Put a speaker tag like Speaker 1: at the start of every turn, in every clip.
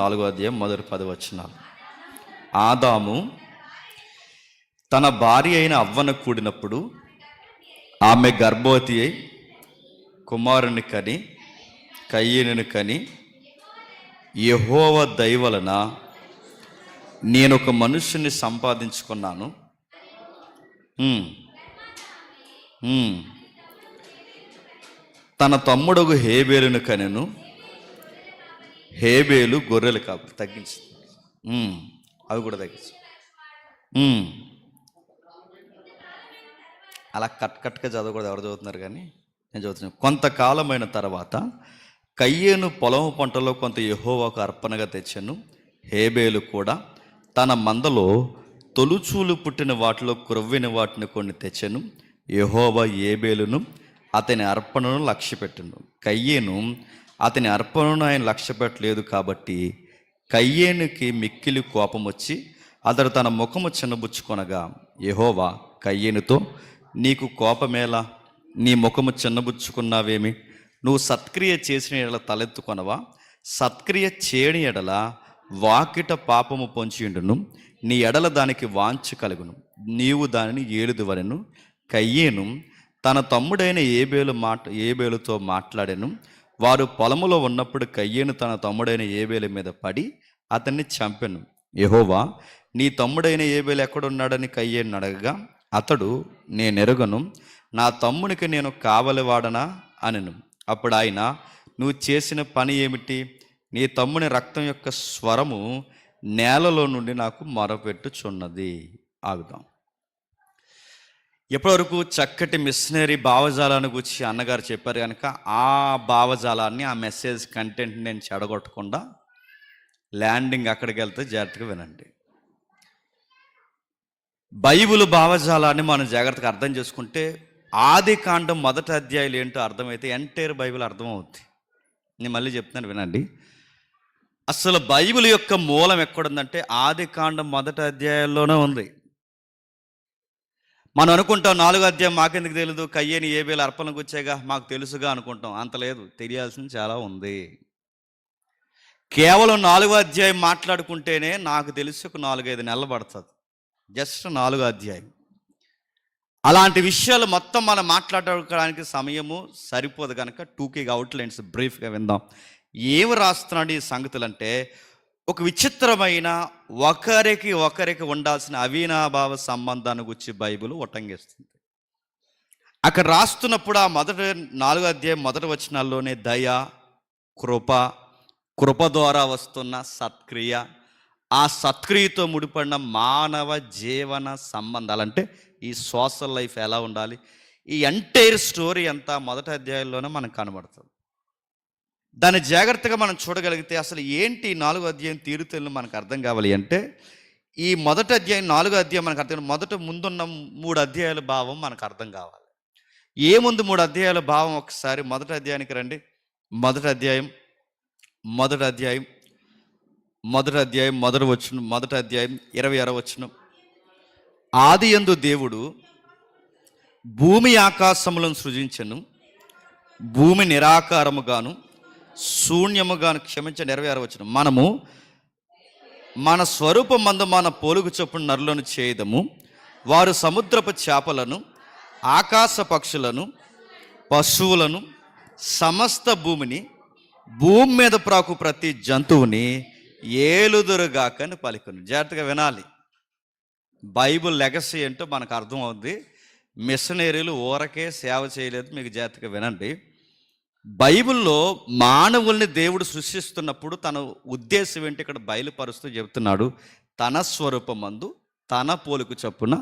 Speaker 1: 4వ అధ్యాయం మొదటి 10 వచనాలు. ఆదాము తన భార్య అయిన అవ్వను కూడినప్పుడు ఆమె గర్భవతి అయి కుమారుని కని కయ్యనుని కని, యెహోవా దయ వలన నేను ఒక మనుష్యుని సంపాదించుకున్నాను, తన తమ్ముడగు హేబేలును కనెను. హేబేలు గొర్రెలు కాపు తగ్గించు, అవి కూడా తగ్గించు. అలా కట్గా చదవకూడదు, ఎవరు చదువుతున్నారు కానీ నేను చదువుతున్నాను. కొంతకాలమైన తర్వాత కయ్యేను పొలము పంటలో కొంత యెహోవాకు అర్పణగా తెచ్చెను. హేబేలు కూడా తన మందలో తొలుచూలు పుట్టిన వాటిలో క్రొవ్విన వాటిని కొన్ని తెచ్చెను. యెహోవా హేబేలును అతని అర్పణను లక్ష్యపెట్టెను. కయ్యేను అతని అర్పణను ఆయన లక్ష్యపెట్టలేదు కాబట్టి కయ్యేనుకి మిక్కిలి కోపం వచ్చి అతడు తన ముఖము చిన్నబుచ్చుకొనగా, యెహోవా కయ్యేనుతో, నీకు కోపమేలా? నీ ముఖము చిన్నబుచ్చుకున్నావేమి? నువ్వు సత్క్రియ చేసిన ఎడల తలెత్తుకొనవా? సత్క్రియ చేయని ఎడల వాకిట పాపము పొంచియుండును, నీ ఎడల దానికి వాంఛ కలుగును, నీవు దానిని ఏలుదువలెను. కయ్యేను తన తమ్ముడైన ఏబేలుతో మాట్లాడెను. వారు పొలములో ఉన్నప్పుడు కయ్యేను తన తమ్ముడైన ఏబేలు మీద పడి అతన్ని చంపెను. యెహోవా, నీ తమ్ముడైన ఏబేలు ఎక్కడున్నాడని కయ్యేను అడగగా, అతడు, నేనెరుగను, నా తమ్మునికి నేను కావలివాడనా అనెను. అప్పుడు ఆయన, నువ్వు చేసిన పని ఏమిటి? నీ తమ్ముని రక్తం యొక్క స్వరము నేలలో నుండి నాకు మొరపెట్టుచున్నది. ఆగుదాం. ఎప్పటివరకు చక్కటి మిషనరీ భావజాలాన్ని గురించి అన్నగారు చెప్పారు కనుక ఆ భావజాలాన్ని, ఆ మెసేజ్ కంటెంట్ నేను చెడగొట్టకుండా ల్యాండింగ్ అక్కడికి వెళ్తే జాగ్రత్తగా వినండి. బైబిల్ భావజాలాన్ని మనం జాగ్రత్తగా అర్థం చేసుకుంటే ఆది కాండం 1వ అధ్యాయులు ఏంటో అర్థమైతే ఎంటైర్ బైబిల్ అర్థమవుతుంది. నేను మళ్ళీ చెప్తున్నాను, వినండి. అసలు బైబిల్ యొక్క మూలం ఎక్కడుందంటే ఆది కాండం 1వ అధ్యాయంలోనే ఉంది. మనం అనుకుంటాం 4వ అధ్యాయం మాకెందుకు తెలియదు, కయ్యేని ఏబేలు అర్పణ గుచ్చేగా మాకు తెలుసుగా అనుకుంటాం. అంత లేదు, తెలియాల్సింది చాలా ఉంది. కేవలం 4వ అధ్యాయం మాట్లాడుకుంటేనే నాకు తెలిసి ఒక 4-5 నెలలు పడుతుంది. జస్ట్ 4వ అధ్యాయం. అలాంటి విషయాలు మొత్తం మనం మాట్లాడుకోవడానికి సమయము సరిపోదు కనుక టూకీగా అవుట్లైన్స్ బ్రీఫ్గా విందాం. ఏమి రాస్తున్నాడు ఈ సంగతులంటే, ఒక విచిత్రమైన ఒకరికి ఉండాల్సిన అవినాభావ సంబంధాన్ని గురించి బైబిల్ ఉటంగిస్తుంది. అక్కడ రాస్తున్నప్పుడు ఆ 4వ అధ్యాయం 1వ వచనాల్లోనే దయ, కృప ద్వారా వస్తున్న సత్క్రియ, ఆ సత్క్రియతో ముడిపడిన మానవ జీవన సంబంధాలు, అంటే ఈ సోషల్ లైఫ్ ఎలా ఉండాలి, ఈ ఎంటైర్ స్టోరీ అంతా 1వ అధ్యాయంలోనే మనకు కనబడుతుంది. దాన్ని జాగ్రత్తగా మనం చూడగలిగితే అసలు ఏంటి 4వ అధ్యాయం తీరుతెన్నులు మనకు అర్థం కావాలి అంటే, ఈ 1వ అధ్యాయం 4వ అధ్యాయం మనకు అర్థం, ముందున్న 3 అధ్యాయాల భావం మనకు అర్థం కావాలి. ఏముంది 3 అధ్యాయాల భావం? ఒకసారి 1వ అధ్యాయానికి రండి. 1వ అధ్యాయం 26వ వచనం. ఆదియందు దేవుడు భూమి ఆకాశములను సృజించెను, భూమి నిరాకారముగాను శూన్యముగాను, క్షమించండి 26వ వచనం. మనము మన స్వరూపమందు మన పోలుగు చొప్పున నరులను చేయదము, వారు సముద్రపు చేపలను, ఆకాశ పక్షులను, పశువులను, సమస్త భూమిని, భూమి మీద ప్రాకు ప్రతి జంతువుని ఏలుదురుగాకని పలికను. జాగ్రత్తగా వినాలి. బైబిల్ లెగసీ ఏంటో మనకు అర్థం అవుద్ది. మిషనరీలు ఊరకే సేవ చేయలేదు, మీకు జాగ్రత్తగా వినండి. బైబిల్లో మానవుల్ని దేవుడు సృష్టిస్తున్నప్పుడు తన ఉద్దేశం ఏంటి ఇక్కడ బయలుపరుస్తూ చెబుతున్నాడు. తన స్వరూపమందు తన పోలుకు చొప్పున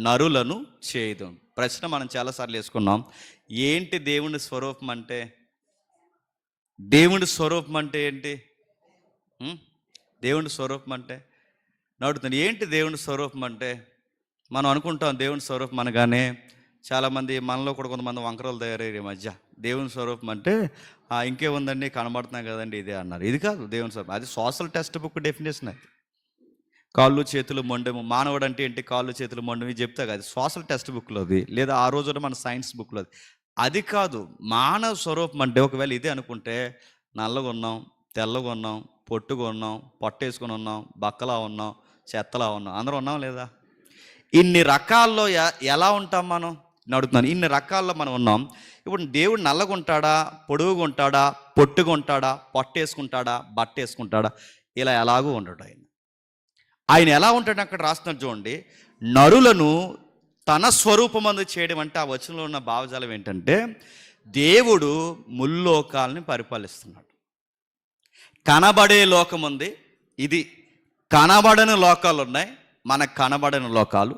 Speaker 1: నరులను చేయడం. ప్రశ్న మనం చాలాసార్లు వేసుకున్నాం, ఏంటి దేవుని స్వరూపం అంటే? దేవుని స్వరూపం అంటే ఏంటి? దేవుని స్వరూపం అంటే నడుతుంది. ఏంటి దేవుని స్వరూపం అంటే? మనం అనుకుంటాం దేవుని స్వరూపం అనగానే, చాలామంది మనలో కూడా కొంతమంది వంకరలు తయారయ్యారు ఈ మధ్య. దేవుని స్వరూపం అంటే ఇంకేముందండి, కనబడుతున్నాయి కదండి ఇదే అన్నారు. ఇది కాదు దేవుని స్వరూపం. అది సోషల్ టెక్స్ట్ బుక్ డెఫినేషన్. అది కాళ్ళు చేతులు మొండెము. మానవుడు అంటే ఏంటి? కాళ్ళు చేతులు మొండెము చెప్తా కదా, సోషల్ టెక్స్ట్ బుక్లోది, లేదా ఆ రోజున మన సైన్స్ బుక్లోది. అది కాదు మానవ స్వరూపం అంటే. ఒకవేళ ఇదే అనుకుంటే నల్లగా ఉన్నాం, తెల్లగా ఉన్నాం, పొట్టుగా ఉన్నాం, పొట్టేసుకొని ఉన్నాం, బక్కలా ఉన్నాం, చెత్తలా ఉన్నాం, అందరూ ఉన్నాం లేదా? ఇన్ని రకాల్లో ఎలా ఉంటాం మనం? నేను అడుగుతున్నాను. ఇన్ని రకాల్లో మనం ఉన్నాం. ఇప్పుడు దేవుడు నల్లగా ఉంటాడా, పొడుగుగా ఉంటాడా, పొట్టుగా ఉంటాడా, పొట్టేసుకుంటాడా, బట్ట వేసుకుంటాడా? ఇలా ఎలాగూ ఉండడు ఆయన. ఆయన ఎలా ఉంటాడు అక్కడ రాస్తున్నారు చూడండి. నరులను తన స్వరూపమందు చేయడం అంటే ఆ వచనంలో ఉన్న భావజాలం ఏంటంటే, దేవుడు ముల్లోకాలని పరిపాలిస్తున్నాడు. కనబడే లోకం ఉంది, ఇది కనబడని లోకాలు ఉన్నాయి, మనకు కనబడని లోకాలు.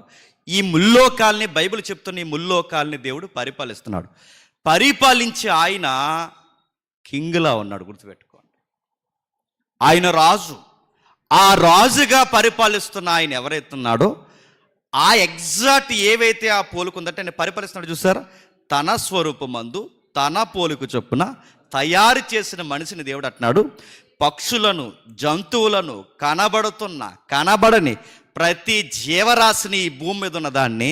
Speaker 1: ఈ ముల్లోకాల్ని బైబిల్ చెప్తున్న ఈ ముల్లోకాల్ని దేవుడు పరిపాలిస్తున్నాడు. పరిపాలించే ఆయన కింగ్లా ఉన్నాడు, గుర్తుపెట్టుకోండి. ఆయన రాజు. ఆ రాజుగా పరిపాలిస్తున్న ఆయన ఎవరైతున్నాడో ఆ ఎగ్జాక్ట్ ఏవైతే ఆ పోలుకుందంటే ఆయన పరిపాలిస్తున్నాడు చూసారా. తన స్వరూపమందు తన పోలిక చొప్పున తయారు చేసిన మనిషిని దేవుడు అంటున్నాడు, పక్షులను, జంతువులను, కనబడుతున్న కనబడని ప్రతి జీవరాశిని ఈ భూమి మీద ఉన్న దాన్ని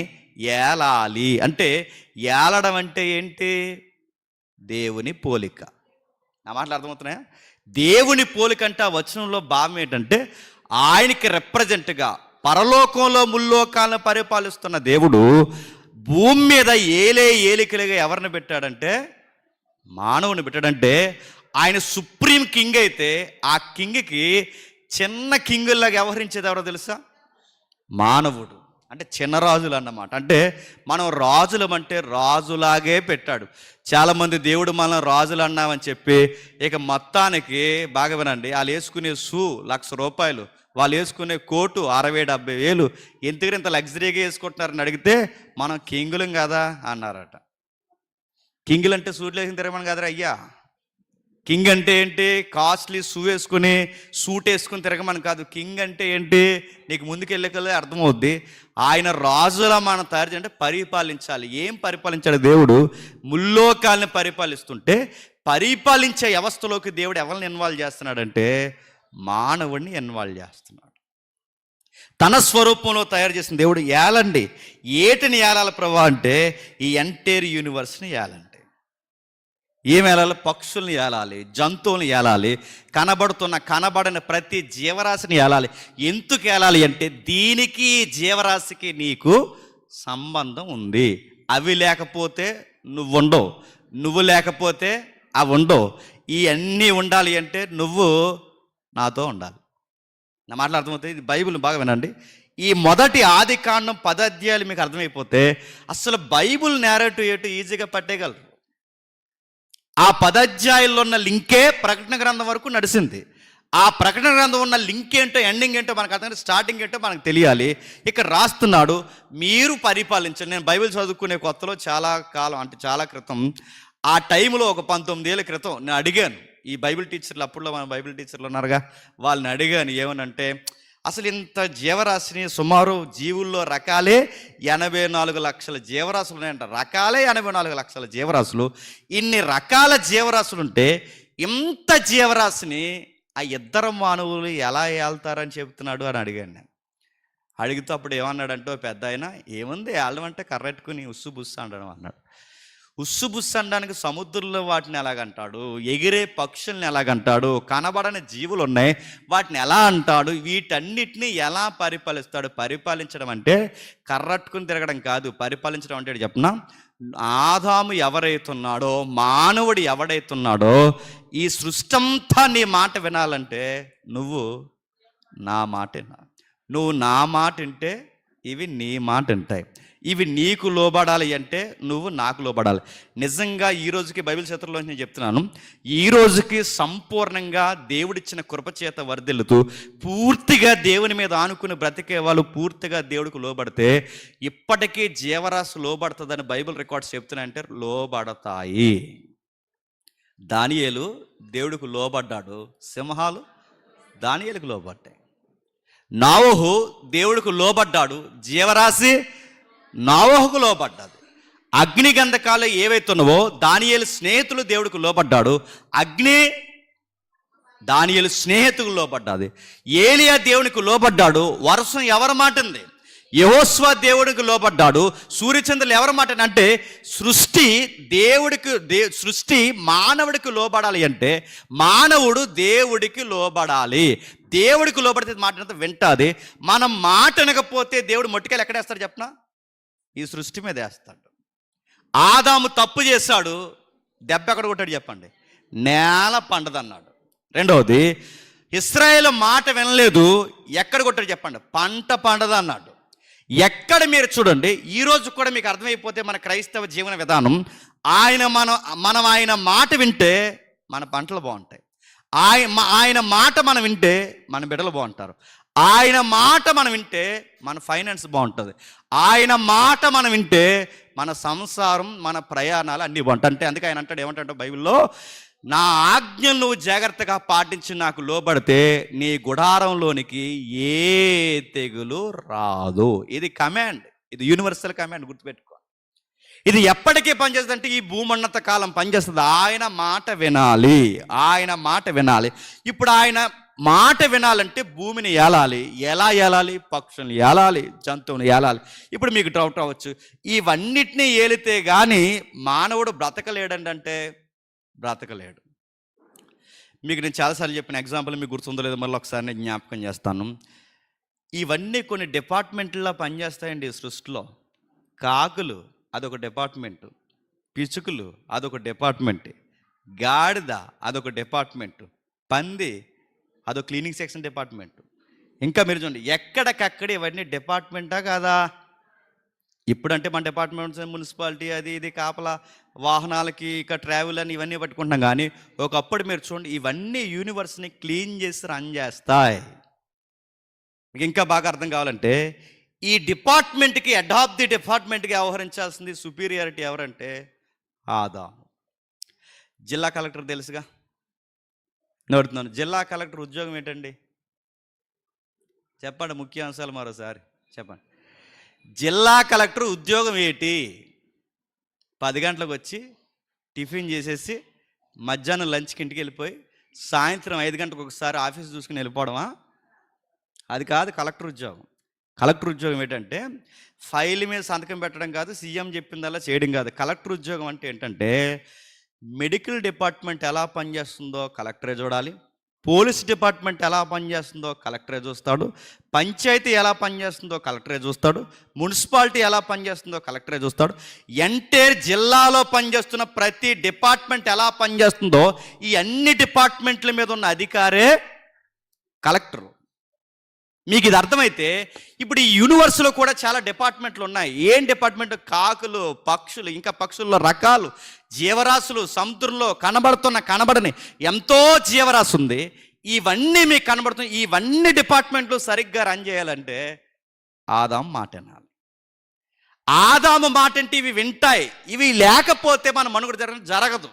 Speaker 1: ఏలాలి. అంటే ఏలడం అంటే ఏంటి? దేవుని పోలిక. నా మాటలు అర్థమవుతున్నాయా? దేవుని పోలిక అంటే ఆ వచనంలో భావం ఏంటంటే, ఆయనకి రిప్రజెంట్గా పరలోకంలో ముల్లోకాలను పరిపాలిస్తున్న దేవుడు భూమి మీద ఏలికలుగా ఎవరిని పెట్టాడంటే మానవుని పెట్టాడంటే, ఆయన సుప్రీం కింగ్ అయితే ఆ కింగ్కి చిన్న కింగుల్లాగా వ్యవహరించేది ఎవరో తెలుసా? మానవుడు. అంటే చిన్న రాజులు అన్నమాట. అంటే మనం రాజులమంటే రాజులాగే పెట్టాడు. చాలామంది దేవుడు మనం రాజులు అన్నామని చెప్పి ఇక మొత్తానికి బాగా వినండి, వాళ్ళు వేసుకునే షూ ₹1,00,000, వాళ్ళు వేసుకునే కోటు 60,000-70,000, ఎందుకంటే ఇంత లగ్జరీగా వేసుకుంటున్నారని అడిగితే మనం కింగులం కదా అన్నారట. కింగులు అంటే సూట్లు వేసుకుని తిరగమని కదరా అయ్యా. కింగ్ అంటే ఏంటి? కాస్ట్లీ షూ వేసుకుని సూట్ వేసుకుని తిరగమని కాదు. కింగ్ అంటే ఏంటి? నీకు ముందుకెళ్ళకలే అర్థమవుద్ది. ఆయన రాజులా మనం తయారు చేయాలంటే పరిపాలించాలి. ఏం పరిపాలించాడు దేవుడు? ముల్లోకాలని పరిపాలిస్తుంటే పరిపాలించే వ్యవస్థలోకి దేవుడు ఎవరిని ఇన్వాల్వ్ చేస్తున్నాడంటే మానవుడిని ఇన్వాల్వ్ చేస్తున్నాడు. తన స్వరూపంలో తయారు చేసిన దేవుడు ఏలండి. ఏటిని ఏలాలి ప్రభా అంటే ఈ ఎంటైర్ యూనివర్స్ని ఏలండి. ఏం ఏలాలి? పక్షుల్ని ఏలాలి, జంతువుల్ని ఏలాలి, కనబడని ప్రతి జీవరాశిని ఏలాలి. ఎందుకు ఏలాలి అంటే దీనికి జీవరాశికి నీకు సంబంధం ఉంది. అవి లేకపోతే నువ్వు ఉండవు, నువ్వు లేకపోతే అవి ఉండవు. ఇవన్నీ ఉండాలి అంటే నువ్వు నాతో ఉండాలి. నా మాటలు అర్థమవుతాయి. ఇది బైబిల్ బాగా వినండి. ఈ మొదటి ఆదికాండం 10 అధ్యాయాలు మీకు అర్థమైపోతే అసలు బైబిల్ నేరేటివ్ ఏంటో ఈజీగా పట్టేయగలరు. ఆ 10 అధ్యాయాల్లో ఉన్న లింకే ప్రకటన గ్రంథం వరకు నడిచింది. ఆ ప్రకటన గ్రంథం ఉన్న లింక్ ఏంటో, ఎండింగ్ ఏంటో మనకు అర్థం, స్టార్టింగ్ ఏంటో మనకు తెలియాలి. ఇక్కడ రాస్తున్నాడు, మీరు పరిపాలించండి. నేను బైబిల్ చదువుకునే కొత్తలో చాలా కాలం, అంటే చాలా క్రితం, ఆ టైంలో ఒక 19 ఏళ్ళ క్రితం నేను అడిగాను ఈ బైబిల్ టీచర్లు, అప్పుడులో మన బైబిల్ టీచర్లు ఉన్నారుగా, వాళ్ళని అడిగాను ఏమనంటే, అసలు ఇంత జీవరాశిని సుమారు జీవుల్లో రకాలే 84 లక్షల జీవరాశులు ఉన్నాయంట. రకాలే 84 లక్షల జీవరాశులు. ఇన్ని రకాల జీవరాశులు ఉంటే ఇంత జీవరాశిని ఆ ఇద్దరు మానవులు ఎలా ఏళ్తారని చెబుతున్నాడు అని అడిగాను నేను. అడిగితే అప్పుడు ఏమన్నాడంటే పెద్ద ఆయన, ఏముంది ఏళ్ళమంటే కర్రెట్టుకుని ఉస్సు బుస్సు అనడం అన్నాడు. ఉస్సు బుస్సు అనడానికి సముద్రంలో వాటిని ఎలాగంటాడు, ఎగిరే పక్షుల్ని ఎలాగంటాడు, కనబడని జీవులు ఉన్నాయి వాటిని ఎలా అంటాడు, వీటన్నిటిని ఎలా పరిపాలిస్తాడు? పరిపాలించడం అంటే కర్రట్టుకుని తిరగడం కాదు. పరిపాలించడం అంటే చెప్పనా, ఆదాము ఎవరైతున్నాడో, మానవుడు ఎవడైతున్నాడో, ఈ సృష్టి అంతా నీ మాట వినాలంటే నువ్వు నా మాట వినా. నువ్వు నా మాట వింటే ఇవి నీ మాట వింటాయి. ఇవి నీకు లోబడాలి అంటే నువ్వు నాకు లోబడాలి. నిజంగా ఈ రోజుకి బైబిల్ చరిత్రలో నేను చెప్తున్నాను, ఈ రోజుకి సంపూర్ణంగా దేవుడిచ్చిన కృపచేత వర్ధిల్లుతూ పూర్తిగా దేవుని మీద ఆనుకుని బ్రతికే వాళ్ళు పూర్తిగా దేవుడికి లోబడితే ఇప్పటికీ జీవరాశి లోబడుతుందని బైబిల్ రికార్డ్స్ చెప్తున్నాయంటే లోబడతాయి. దానియేలు దేవుడికి లోబడ్డాడు, సింహాలు దానియేలుకు లోబడ్డాయి. నోవహు దేవుడికి లోబడ్డాడు, జీవరాశి నోవహుకు లోబడ్డాడు. అగ్ని గంధకాలు ఏవైతున్నావో దానియేలు స్నేహితులు దేవుడికి లోబడ్డాడు, అగ్ని దానియేలు స్నేహితులకు లోబడ్డాది. ఏలియా దేవునికి లోబడ్డాడు, వర్షం ఎవరి మాట ఉంది? యెహోషువ దేవుడికి లోబడ్డాడు. సూర్యచంద్రులు ఎవరి మాట అంటే సృష్టి సృష్టి మానవుడికి లోబడాలి అంటే మానవుడు దేవుడికి లోబడాలి. దేవుడికి లోబడితే మాట వింటాది. మనం మాట అనకపోతే దేవుడు మొట్టికాయలు ఎక్కడేస్తాడు చెప్పనా? ఈ సృష్టి మీద వేస్తాడు. ఆదాము తప్పు చేశాడు, దెబ్బ ఎక్కడ కొట్టాడు చెప్పండి? నేల పండదన్నాడు. రెండవది, ఇశ్రాయేలు మాట వినలేదు, ఎక్కడ కొట్టాడు చెప్పండి? పంట పండదన్నాడు. ఎక్కడ మీరు చూడండి, ఈరోజు కూడా మీకు అర్థమైపోతే మన క్రైస్తవ జీవన విధానం, మనం ఆయన మాట వింటే మన పంటలు బాగుంటాయి. ఆయన మాట మనం వింటే మన బిడ్డలు బాగుంటారు. ఆయన మాట మనం వింటే మన ఫైనాన్స్ బాగుంటుంది. ఆయన మాట మనం వింటే మన సంసారం, మన ప్రయాణాలు అన్నీ బాగుంటాయి. అంటే అందుకే ఆయన అంటాడు, ఏమంటాడు బైబిల్లో, నా ఆజ్ఞలు నువ్వు జాగ్రత్తగా పాటించి నాకు లోబడితే నీ గుడారంలోనికి ఏ తెగులు రాదు. ఇది కమాండ్, ఇది యూనివర్సల్ కమాండ్, గుర్తుపెట్టుకో. ఇది ఎప్పటికీ పనిచేస్తుంది అంటే ఈ భూమన్నత కాలం పనిచేస్తుంది. ఆయన మాట వినాలి, ఆయన మాట వినాలి. ఇప్పుడు ఆయన మాట వినాలంటే భూమిని ఏలాలి. ఎలా ఏలాలి? పక్షుల్ని ఏలాలి, జంతువుని ఏలాలి. ఇప్పుడు మీకు డౌట్ అవ్వచ్చు, ఇవన్నిటినీ ఏలితే కానీ మానవుడు బ్రతకలేడండి అంటే బ్రతకలేడు. మీకు నేను చాలాసార్లు చెప్పిన ఎగ్జాంపుల్ మీకు గుర్తుందో లేదో మళ్ళీ ఒకసారి నేను జ్ఞాపకం చేస్తాను. ఇవన్నీ కొన్ని డిపార్ట్మెంట్లో పనిచేస్తాయండి ఈ సృష్టిలో. కాకులు అదొక డిపార్ట్మెంటు, పిచుకులు అదొక డిపార్ట్మెంట్, గాడిద అదొక డిపార్ట్మెంటు, పంది అదొక క్లీనింగ్ సెక్షన్ డిపార్ట్మెంట్. ఇంకా మీరు చూడండి, ఎక్కడికక్కడ ఇవన్నీ డిపార్ట్మెంటా కాదా? ఇప్పుడంటే మన డిపార్ట్మెంట్స్ మున్సిపాలిటీ అది ఇది కాపలా వాహనాలకి ఇక ట్రావెల్ అని ఇవన్నీ పట్టుకుంటున్నాం. కానీ ఒకప్పుడు మీరు చూడండి, ఇవన్నీ యూనివర్స్ని క్లీన్ చేసి రన్ చేస్తాయి. మీకు ఇంకా బాగా అర్థం కావాలంటే ఈ డిపార్ట్మెంట్కి, హెడ్ ఆఫ్ ది డిపార్ట్మెంట్కి వ్యవహరించాల్సింది సుపీరియారిటీ ఎవరంటే ఆదాము. జిల్లా కలెక్టర్ తెలుసుగా, నడుతున్నాను. జిల్లా కలెక్టర్ ఉద్యోగం ఏంటండి చెప్పండి? ముఖ్య అంశాలు మరోసారి చెప్పండి. జిల్లా కలెక్టర్ ఉద్యోగం ఏంటి? 10 గంటలకు వచ్చి టిఫిన్ చేసేసి మధ్యాహ్నం లంచ్కి ఇంటికి వెళ్ళిపోయి సాయంత్రం 5 గంటలకు ఒకసారి ఆఫీస్ చూసుకుని వెళ్ళిపోవడమా? అది కాదు కలెక్టర్ ఉద్యోగం. కలెక్టర్ ఉద్యోగం ఏంటంటే ఫైల్ మీద సంతకం పెట్టడం కాదు, సీఎం చెప్పిందల్లా చేయడం కాదు. కలెక్టర్ ఉద్యోగం అంటే ఏంటంటే మెడికల్ డిపార్ట్మెంట్ ఎలా పనిచేస్తుందో కలెక్టరే చూడాలి, పోలీస్ డిపార్ట్మెంట్ ఎలా పనిచేస్తుందో కలెక్టరే చూస్తాడు, పంచాయతీ ఎలా పనిచేస్తుందో కలెక్టరే చూస్తాడు, మున్సిపాలిటీ ఎలా పనిచేస్తుందో కలెక్టరే చూస్తాడు. ఎంటైర్ జిల్లాలో పనిచేస్తున్న ప్రతి డిపార్ట్మెంట్ ఎలా పనిచేస్తుందో ఈ అన్ని డిపార్ట్మెంట్ల మీద ఉన్న అధికారే కలెక్టరు. మీకు ఇది అర్థమైతే ఇప్పుడు ఈ యూనివర్స్లో కూడా చాలా డిపార్ట్మెంట్లు ఉన్నాయి. ఏం డిపార్ట్మెంట్? కాకులు, పక్షులు, ఇంకా పక్షుల్లో రకాలు, జీవరాశులు, సముద్రంలో కనబడని ఎంతో జీవరాశి ఉంది. ఇవన్నీ మీకు కనబడుతుంది. ఇవన్నీ డిపార్ట్మెంట్లు సరిగ్గా రన్ చేయాలంటే ఆదాము మాట వినాలి. ఆదాము మాట అంటే ఇవి వింటాయి. ఇవి లేకపోతే మన మనుగడ జరగదు.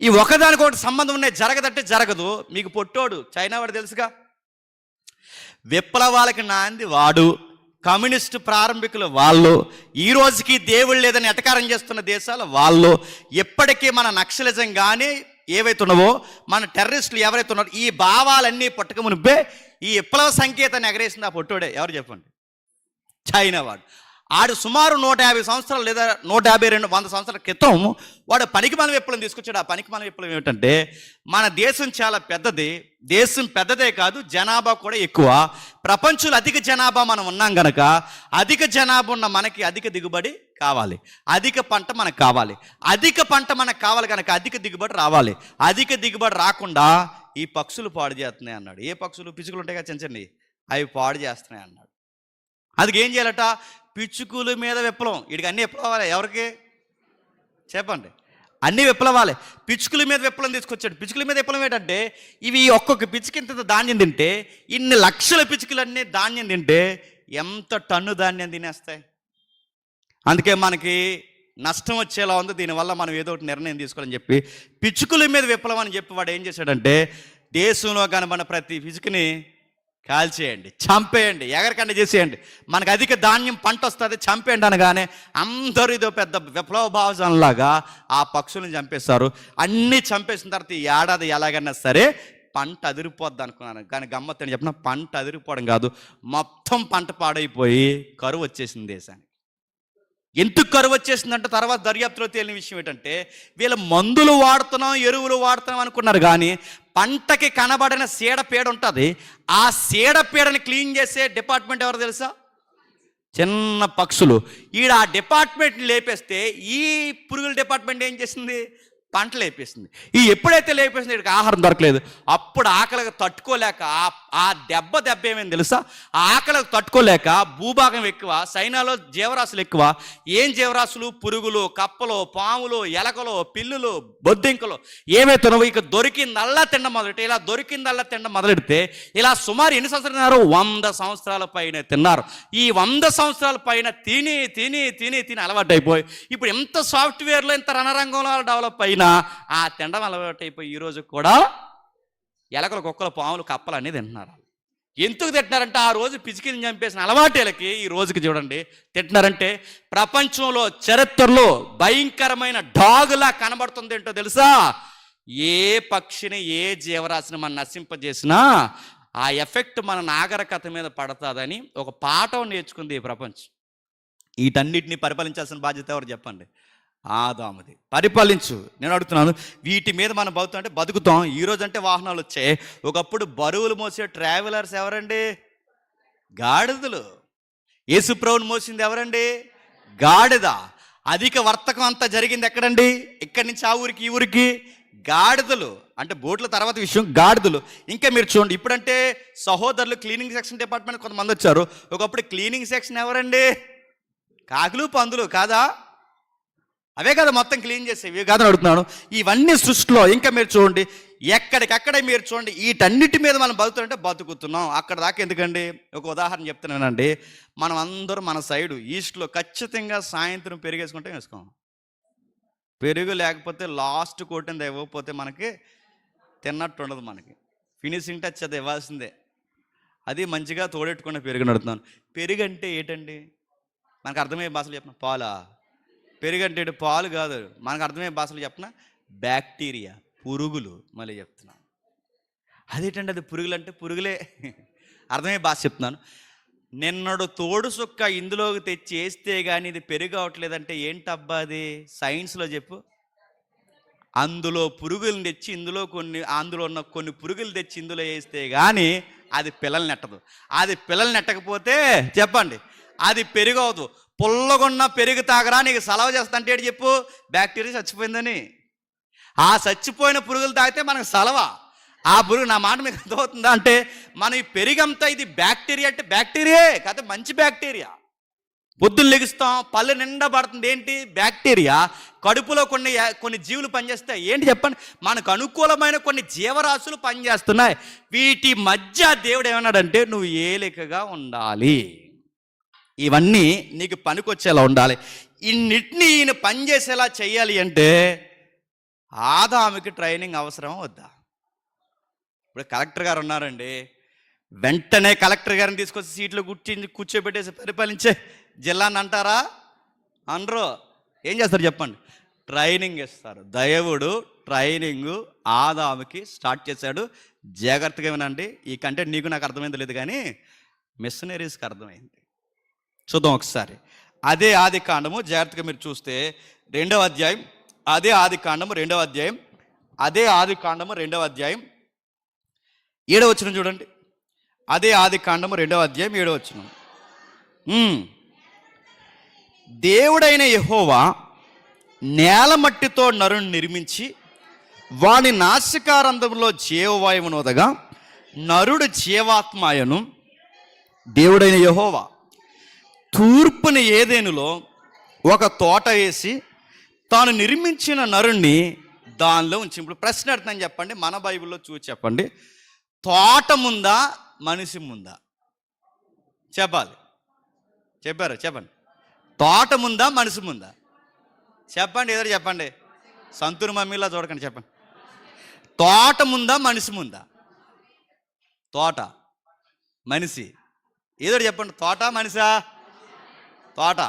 Speaker 1: ఈ ఒకదానికొకటి సంబంధం ఉన్నాయి, జరగదంటే జరగదు. మీకు పొట్టోడు చైనా వాడు తెలుసుగా, విప్లవాలకి నాంది వాడు, కమ్యూనిస్టు ప్రారంభికులు వాళ్ళు, ఈ రోజుకి దేవుళ్ళు లేదని ఎటకారం చేస్తున్న దేశాలు వాళ్ళు. ఎప్పటికీ మన నక్సలిజం కానీ ఏవైతే ఉన్నావో, మన టెర్రరిస్టులు ఎవరైతే ఉన్నారో, ఈ భావాలన్నీ పట్టుక మునిపే ఈ విప్లవ సంకేతాన్ని ఎగరేసింది ఆ పొట్టోడే. ఎవరు చెప్పండి? చైనా వాడు. ఆడు సుమారు 150 సంవత్సరాలు లేదా 150-200 సంవత్సరాల క్రితం వాడు పనికిమాలిన విప్లవం తీసుకొచ్చాడు. ఆ పనికిమాలిన విప్లవం ఏమిటంటే, మన దేశం చాలా పెద్దది, దేశం పెద్దదే కాదు జనాభా కూడా ఎక్కువ, ప్రపంచంలో అధిక జనాభా మనం ఉన్నాం కనుక అధిక జనాభా ఉన్న మనకి అధిక దిగుబడి కావాలి, అధిక పంట మనకు కావాలి, అధిక పంట మనకు కావాలి కనుక అధిక దిగుబడి రావాలి. అధిక దిగుబడి రాకుండా ఈ పక్షులు పాడు చేస్తున్నాయి అన్నాడు. ఏ పక్షులు? పిచ్చుకలు ఉంటాయి కదా చెంచండి, అవి పాడు చేస్తున్నాయి అన్నాడు. అందుకే ఏం చేయాలట? పిచ్చుకల మీద విప్లవం. వీడికి అన్ని విప్లవాలే. ఎవరికి చెప్పండి? అన్ని విప్లవాలే. పిచ్చుకల మీద విప్లవం తీసుకొచ్చాడు. పిచ్చుకల మీద విప్లవం ఏంటంటే, ఇవి ఒక్కొక్క పిచ్చుకి ఇంత ధాన్యం తింటే, ఇన్ని లక్షల పిచ్చుకలన్నీ ధాన్యం తింటే ఎంత టన్ను ధాన్యం తినేస్తాయి. అందుకే మనకి నష్టం వచ్చేలా ఉంది, దీనివల్ల మనం ఏదో ఒకటి నిర్ణయం తీసుకోవాలని చెప్పి పిచ్చుకల మీద విప్లవం అని చెప్పి వాడు ఏం చేశాడంటే, దేశంలో కనబడిన ప్రతి పిచ్చుకని కాల్చేయండి, చంపేయండి, ఎగరకండి చేసేయండి, మనకు అధిక ధాన్యం పంట వస్తుంది, చంపేయండి అనగానే అందరూ ఇదో పెద్ద విప్లవ భావజనలాగా ఆ పక్షులను చంపేస్తారు. అన్నీ చంపేసిన తర్వాత ఈ ఏడాది ఎలాగైనా సరే పంట అదిరిపోద్ది అనుకున్నాను, కానీ గమ్మత్తని చెప్పిన పంట అదిరిపోవడం కాదు, మొత్తం పంట పాడైపోయి కరువు వచ్చేసింది దేశానికి. ఎందుకు కరువు వచ్చేసిందంటే తర్వాత దర్యాప్తులో తేలిన విషయం ఏంటంటే, వీళ్ళ మందులు వాడుతున్నాం, ఎరువులు వాడుతున్నాం అనుకున్నారు, కానీ పంటకి కనబడిన సీడపీడ ఉంటుంది, ఆ సీడపీడని క్లీన్ చేసే డిపార్ట్మెంట్ ఎవరు తెలుసా? చిన్న పక్షులు. ఈడ ఆ డిపార్ట్మెంట్ని లేపేస్తే ఈ పురుగుల డిపార్ట్మెంట్ ఏం చేసింది? పంట లేపేసింది. ఈ ఎప్పుడైతే లేపేసింది వీడికి ఆహారం దొరకలేదు, అప్పుడు ఆకలికి తట్టుకోలేక ఆ దెబ్బ ఏమైంది తెలుసా? ఆ ఆకలికి తట్టుకోలేక భూభాగం ఎక్కువ, సైనాలో జీవరాశులు ఎక్కువ. ఏం జీవరాశులు? పురుగులు, కప్పలు, పాములు, ఎలకలు, పిల్లులు, బొద్దింకలు ఏవైతున్నావో ఇక దొరికిందల్లా తిండం మొదలెట్టి, ఇలా దొరికిందల్లా తిండం మొదలెడితే ఇలా సుమారు ఎన్ని సంవత్సరాలు తిన్నారు? 100 సంవత్సరాల పైన తిన్నారు. ఈ 100 సంవత్సరాల పైన తిని తిని తిని తిని అలవాటు అయిపోయి ఇప్పుడు ఎంత సాఫ్ట్వేర్లో ఇంత రణరంగంలో డెవలప్ అయినా ఆ తినడం అలవాటు అయిపోయి ఈరోజు కూడా ఎలకలు, కుక్కలు, పాములు, కప్పలు అన్నీ తింటున్నారు. ఎందుకు తింటున్నారంటే ఆ రోజు పిచ్చికిని చంపేసిన అలవాటేలకి ఈ రోజుకి చూడండి తింటున్నారంటే, ప్రపంచంలో చరిత్రలో భయంకరమైన డాగులా కనబడుతుంది ఏంటో తెలుసా? ఏ పక్షిని, ఏ జీవరాశిని మనం నశింపజేసినా ఆ ఎఫెక్ట్ మన నాగరికత మీద పడుతుందని ఒక పాఠం నేర్చుకుంది ఈ ప్రపంచం. వీటన్నిటిని పరిపాలించాల్సిన బాధ్యత ఎవరు చెప్పండి? ఆదాముది. పరిపాలించు. నేను అడుగుతున్నాను, వీటి మీద మనం బతుకుతుంటే బతుకుతాం. ఈరోజు అంటే వాహనాలు వచ్చాయి, ఒకప్పుడు బరువులు మోసే ట్రావెలర్స్ ఎవరండి? గాడిదలు. యేసుప్రభుని మోసింది ఎవరండి? గాడిద. అధిక వర్తకం అంతా జరిగింది ఎక్కడండి? ఇక్కడి నుంచి ఆ ఊరికి ఈ ఊరికి గాడిదలు. అంటే బోట్ల తర్వాత విషయం గాడిదలు. ఇంకా మీరు చూడండి, ఇప్పుడంటే సహోదరులు క్లీనింగ్ సెక్షన్ డిపార్ట్మెంట్ కొంతమంది వచ్చారు, ఒకప్పుడు క్లీనింగ్ సెక్షన్ ఎవరండి? కాకులు, పందులు కాదా? అవే కదా మొత్తం క్లీన్ చేసేవి, ఇవి కాదని అడుగుతున్నాను. ఇవన్నీ సృష్టిలో ఇంకా మీరు చూడండి, ఎక్కడికక్కడే మీరు చూడండి, వీటన్నిటి మీద మనం బతుకుతుంటే బతుకుతున్నాం. అక్కడ దాకా ఎందుకండి? ఒక ఉదాహరణ చెప్తున్నానండి. మనం అందరూ మన సైడు ఈస్ట్లో ఖచ్చితంగా సాయంత్రం పెరిగేసుకుంటే వేసుకోం. పెరుగు లేకపోతే లాస్ట్ కోటింది ఇవ్వకపోతే మనకి తిన్నట్టు ఉండదు. మనకి ఫినిషింగ్ టచ్ అది ఇవ్వాల్సిందే. అది మంచిగా తోడెట్టుకునే పెరుగు నడుతున్నాను. పెరుగు అంటే ఏంటండి? మనకు అర్థమయ్యే భాషలు చెప్పిన పాలా? పెరుగు అంటే పాలు కాదు, మనకు అర్థమయ్యే భాషలు చెప్పిన బ్యాక్టీరియా, పురుగులు. మళ్ళీ చెప్తున్నాను, అదేంటండి? అది పురుగులు అంటే పురుగులే. అర్థమయ్యే భాష చెప్తున్నాను. నిన్నడు తోడు సుక్క ఇందులోకి తెచ్చి వేస్తే కానీ ఇది పెరుగు అవట్లేదంటే ఏంటబ్బా అది? సైన్స్లో చెప్పు. అందులో పురుగులు తెచ్చి అందులో ఉన్న కొన్ని పురుగులు తెచ్చి ఇందులో వేస్తే కానీ అది పిల్లలు నెట్టదు. అది పిల్లలు నెట్టకపోతే చెప్పండి అది పెరుగు అవదు. పుల్లగొన్న పెరుగు తాగరా, నీకు సలవ చేస్తా అంటే చెప్పు, బ్యాక్టీరియా చచ్చిపోయిందని. ఆ చచ్చిపోయిన పురుగులు తాగితే మనకు సలవ. ఆ పురుగు, నా మాట మీకు అర్థమవుతుందా? అంటే మన ఈ పెరుగంతా ఇది బ్యాక్టీరియా అంటే బ్యాక్టీరియే కాదు, మంచి బ్యాక్టీరియా. పొద్దున్న లెగుస్తాం, పళ్ళు నిండా పడుతుంది, ఏంటి? బ్యాక్టీరియా. కడుపులో కొన్ని జీవులు పనిచేస్తాయి, ఏంటి చెప్పండి? మనకు అనుకూలమైన కొన్ని జీవరాశులు పనిచేస్తున్నాయి. వీటి మధ్య దేవుడు ఏమన్నాడంటే నువ్వు ఏలికగా ఉండాలి, ఇవన్నీ నీకు పనికొచ్చేలా ఉండాలి. ఇన్నిటిని ఈయన పనిచేసేలా చేయాలి అంటే ఆదాముకి ట్రైనింగ్ అవసరం వద్దా? ఇప్పుడు కలెక్టర్ గారు ఉన్నారండి, వెంటనే కలెక్టర్ గారిని తీసుకొచ్చి సీట్లో కూర్చోబెట్టేసి పరిపాలించే జిల్లాని అంటారా? అనరు. ఏం చేస్తారు చెప్పండి? ట్రైనింగ్ ఇస్తారు. దేవుడు ట్రైనింగ్ ఆదాముకి స్టార్ట్ చేశాడు. జాగ్రత్తగా వినండి, ఈ కంటెంట్ నీకు నాకు అర్థమైంది లేదు, కానీ మిషనరీస్కి అర్థమైంది. చూద్దాం ఒకసారి. అదే ఆది కాండము, జాగ్రత్తగా మీరు చూస్తే 2వ అధ్యాయం, అదే ఆది కాండము 2వ అధ్యాయం, అదే ఆది కాండము 2వ అధ్యాయం 7వ వచనం చూడండి. అదే ఆది కాండము 2వ అధ్యాయం 7వ వచనం. దేవుడైన యెహోవా నేల మట్టితో నరుని నిర్మించి వాని నాసికారంధ్రములో జీవవాయువును వదగా నరుడు జీవాత్మాయను. దేవుడైన యెహోవా తూర్పుని ఏదెనులో ఒక తోట వేసి తాను నిర్మించిన నరుణ్ణి దానిలో ఉంచి. ఇప్పుడు ప్రశ్న అర్థం చెప్పండి, మన బైబిల్లో చూసి చెప్పండి. తోట ముందా, మనిషి ముందా? చెప్పాలి. చెప్పారు? చెప్పండి. తోట ముందా, మనిషి ముందా? చెప్పండి, ఏదో చెప్పండి. సంతూరు మమ్మీలా చూడకండి, చెప్పండి. తోట ముందా, మనిషి ముందా? తోట, మనిషి, ఏదో చెప్పండి. తోట, మనిషా? తోట,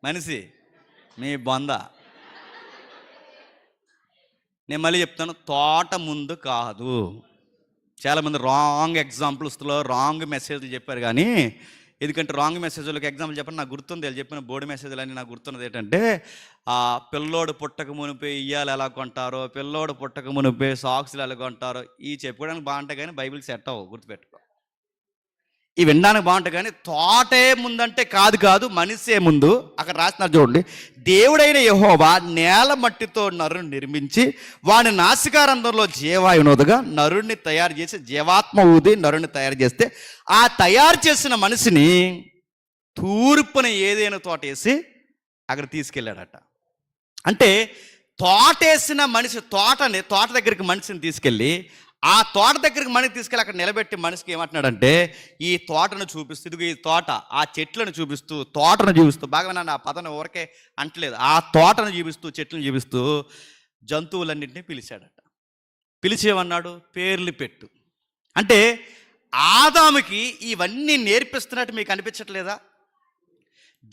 Speaker 1: మనిషి, మీ బొంద. నేను మళ్ళీ చెప్తాను, తోట ముందు కాదు, చాలామంది రాంగ్ ఎగ్జాంపుల్స్లో రాంగ్ మెసేజ్లు చెప్పారు. కానీ ఎందుకంటే రాంగ్ మెసేజ్లకు ఎగ్జాంపుల్ చెప్పండి, నాకు గుర్తుంది. వాళ్ళు చెప్పిన బోర్డు మెసేజ్లు అని నాకు గుర్తున్నది ఏంటంటే, పిల్లోడు పుట్టక మునిపే ఇయ్యాలు ఎలా కొంటారో, పిల్లోడు పుట్టక మునిపే సాక్స్లు ఎలా కొంటారో, ఈ చెప్పుకోవడానికి బాగుంటాయి కానీ బైబిల్ సెట్ అవ్వవు, గుర్తుపెట్టుకో. ఇవి వినడానికి బాగుంటాయి కానీ తోటే ముందంటే కాదు మనిషే ముందు. అక్కడ రాస్తున్నారు చూడండి, దేవుడైన యెహోవా నేల మట్టితో నరుని నిర్మించి వాని నాసికారంధ్రంలో జీవాయునోదుగా నరుణ్ణి తయారు చేసి జీవాత్మ ఊది నరుణ్ణి తయారు చేస్తే ఆ తయారు చేసిన మనిషిని తూర్పున ఏదైనా తోట వేసి అక్కడ తీసుకెళ్ళాడట. అంటే తోటేసిన మనిషి తోట దగ్గరికి మనిషిని తీసుకెళ్ళి ఆ తోట దగ్గరికి మనిషి తీసుకెళ్ళి అక్కడ నిలబెట్టి మనిషికి ఏమంటున్నాడంటే, ఈ తోటను చూపిస్తూ, ఇదిగో ఈ తోట, ఆ చెట్లను చూపిస్తూ, తోటను చూపిస్తూ, బాగా నన్ను ఆ పదను ఊరికే అంటలేదు, ఆ తోటను చూపిస్తూ, చెట్లను చూపిస్తూ జంతువులన్నింటినీ పిలిచాడట. పిలిచేమన్నాడు, పేర్లు పెట్టు. అంటే ఆదాముకి ఇవన్నీ నేర్పిస్తున్నట్టు మీకు అనిపించట్లేదా?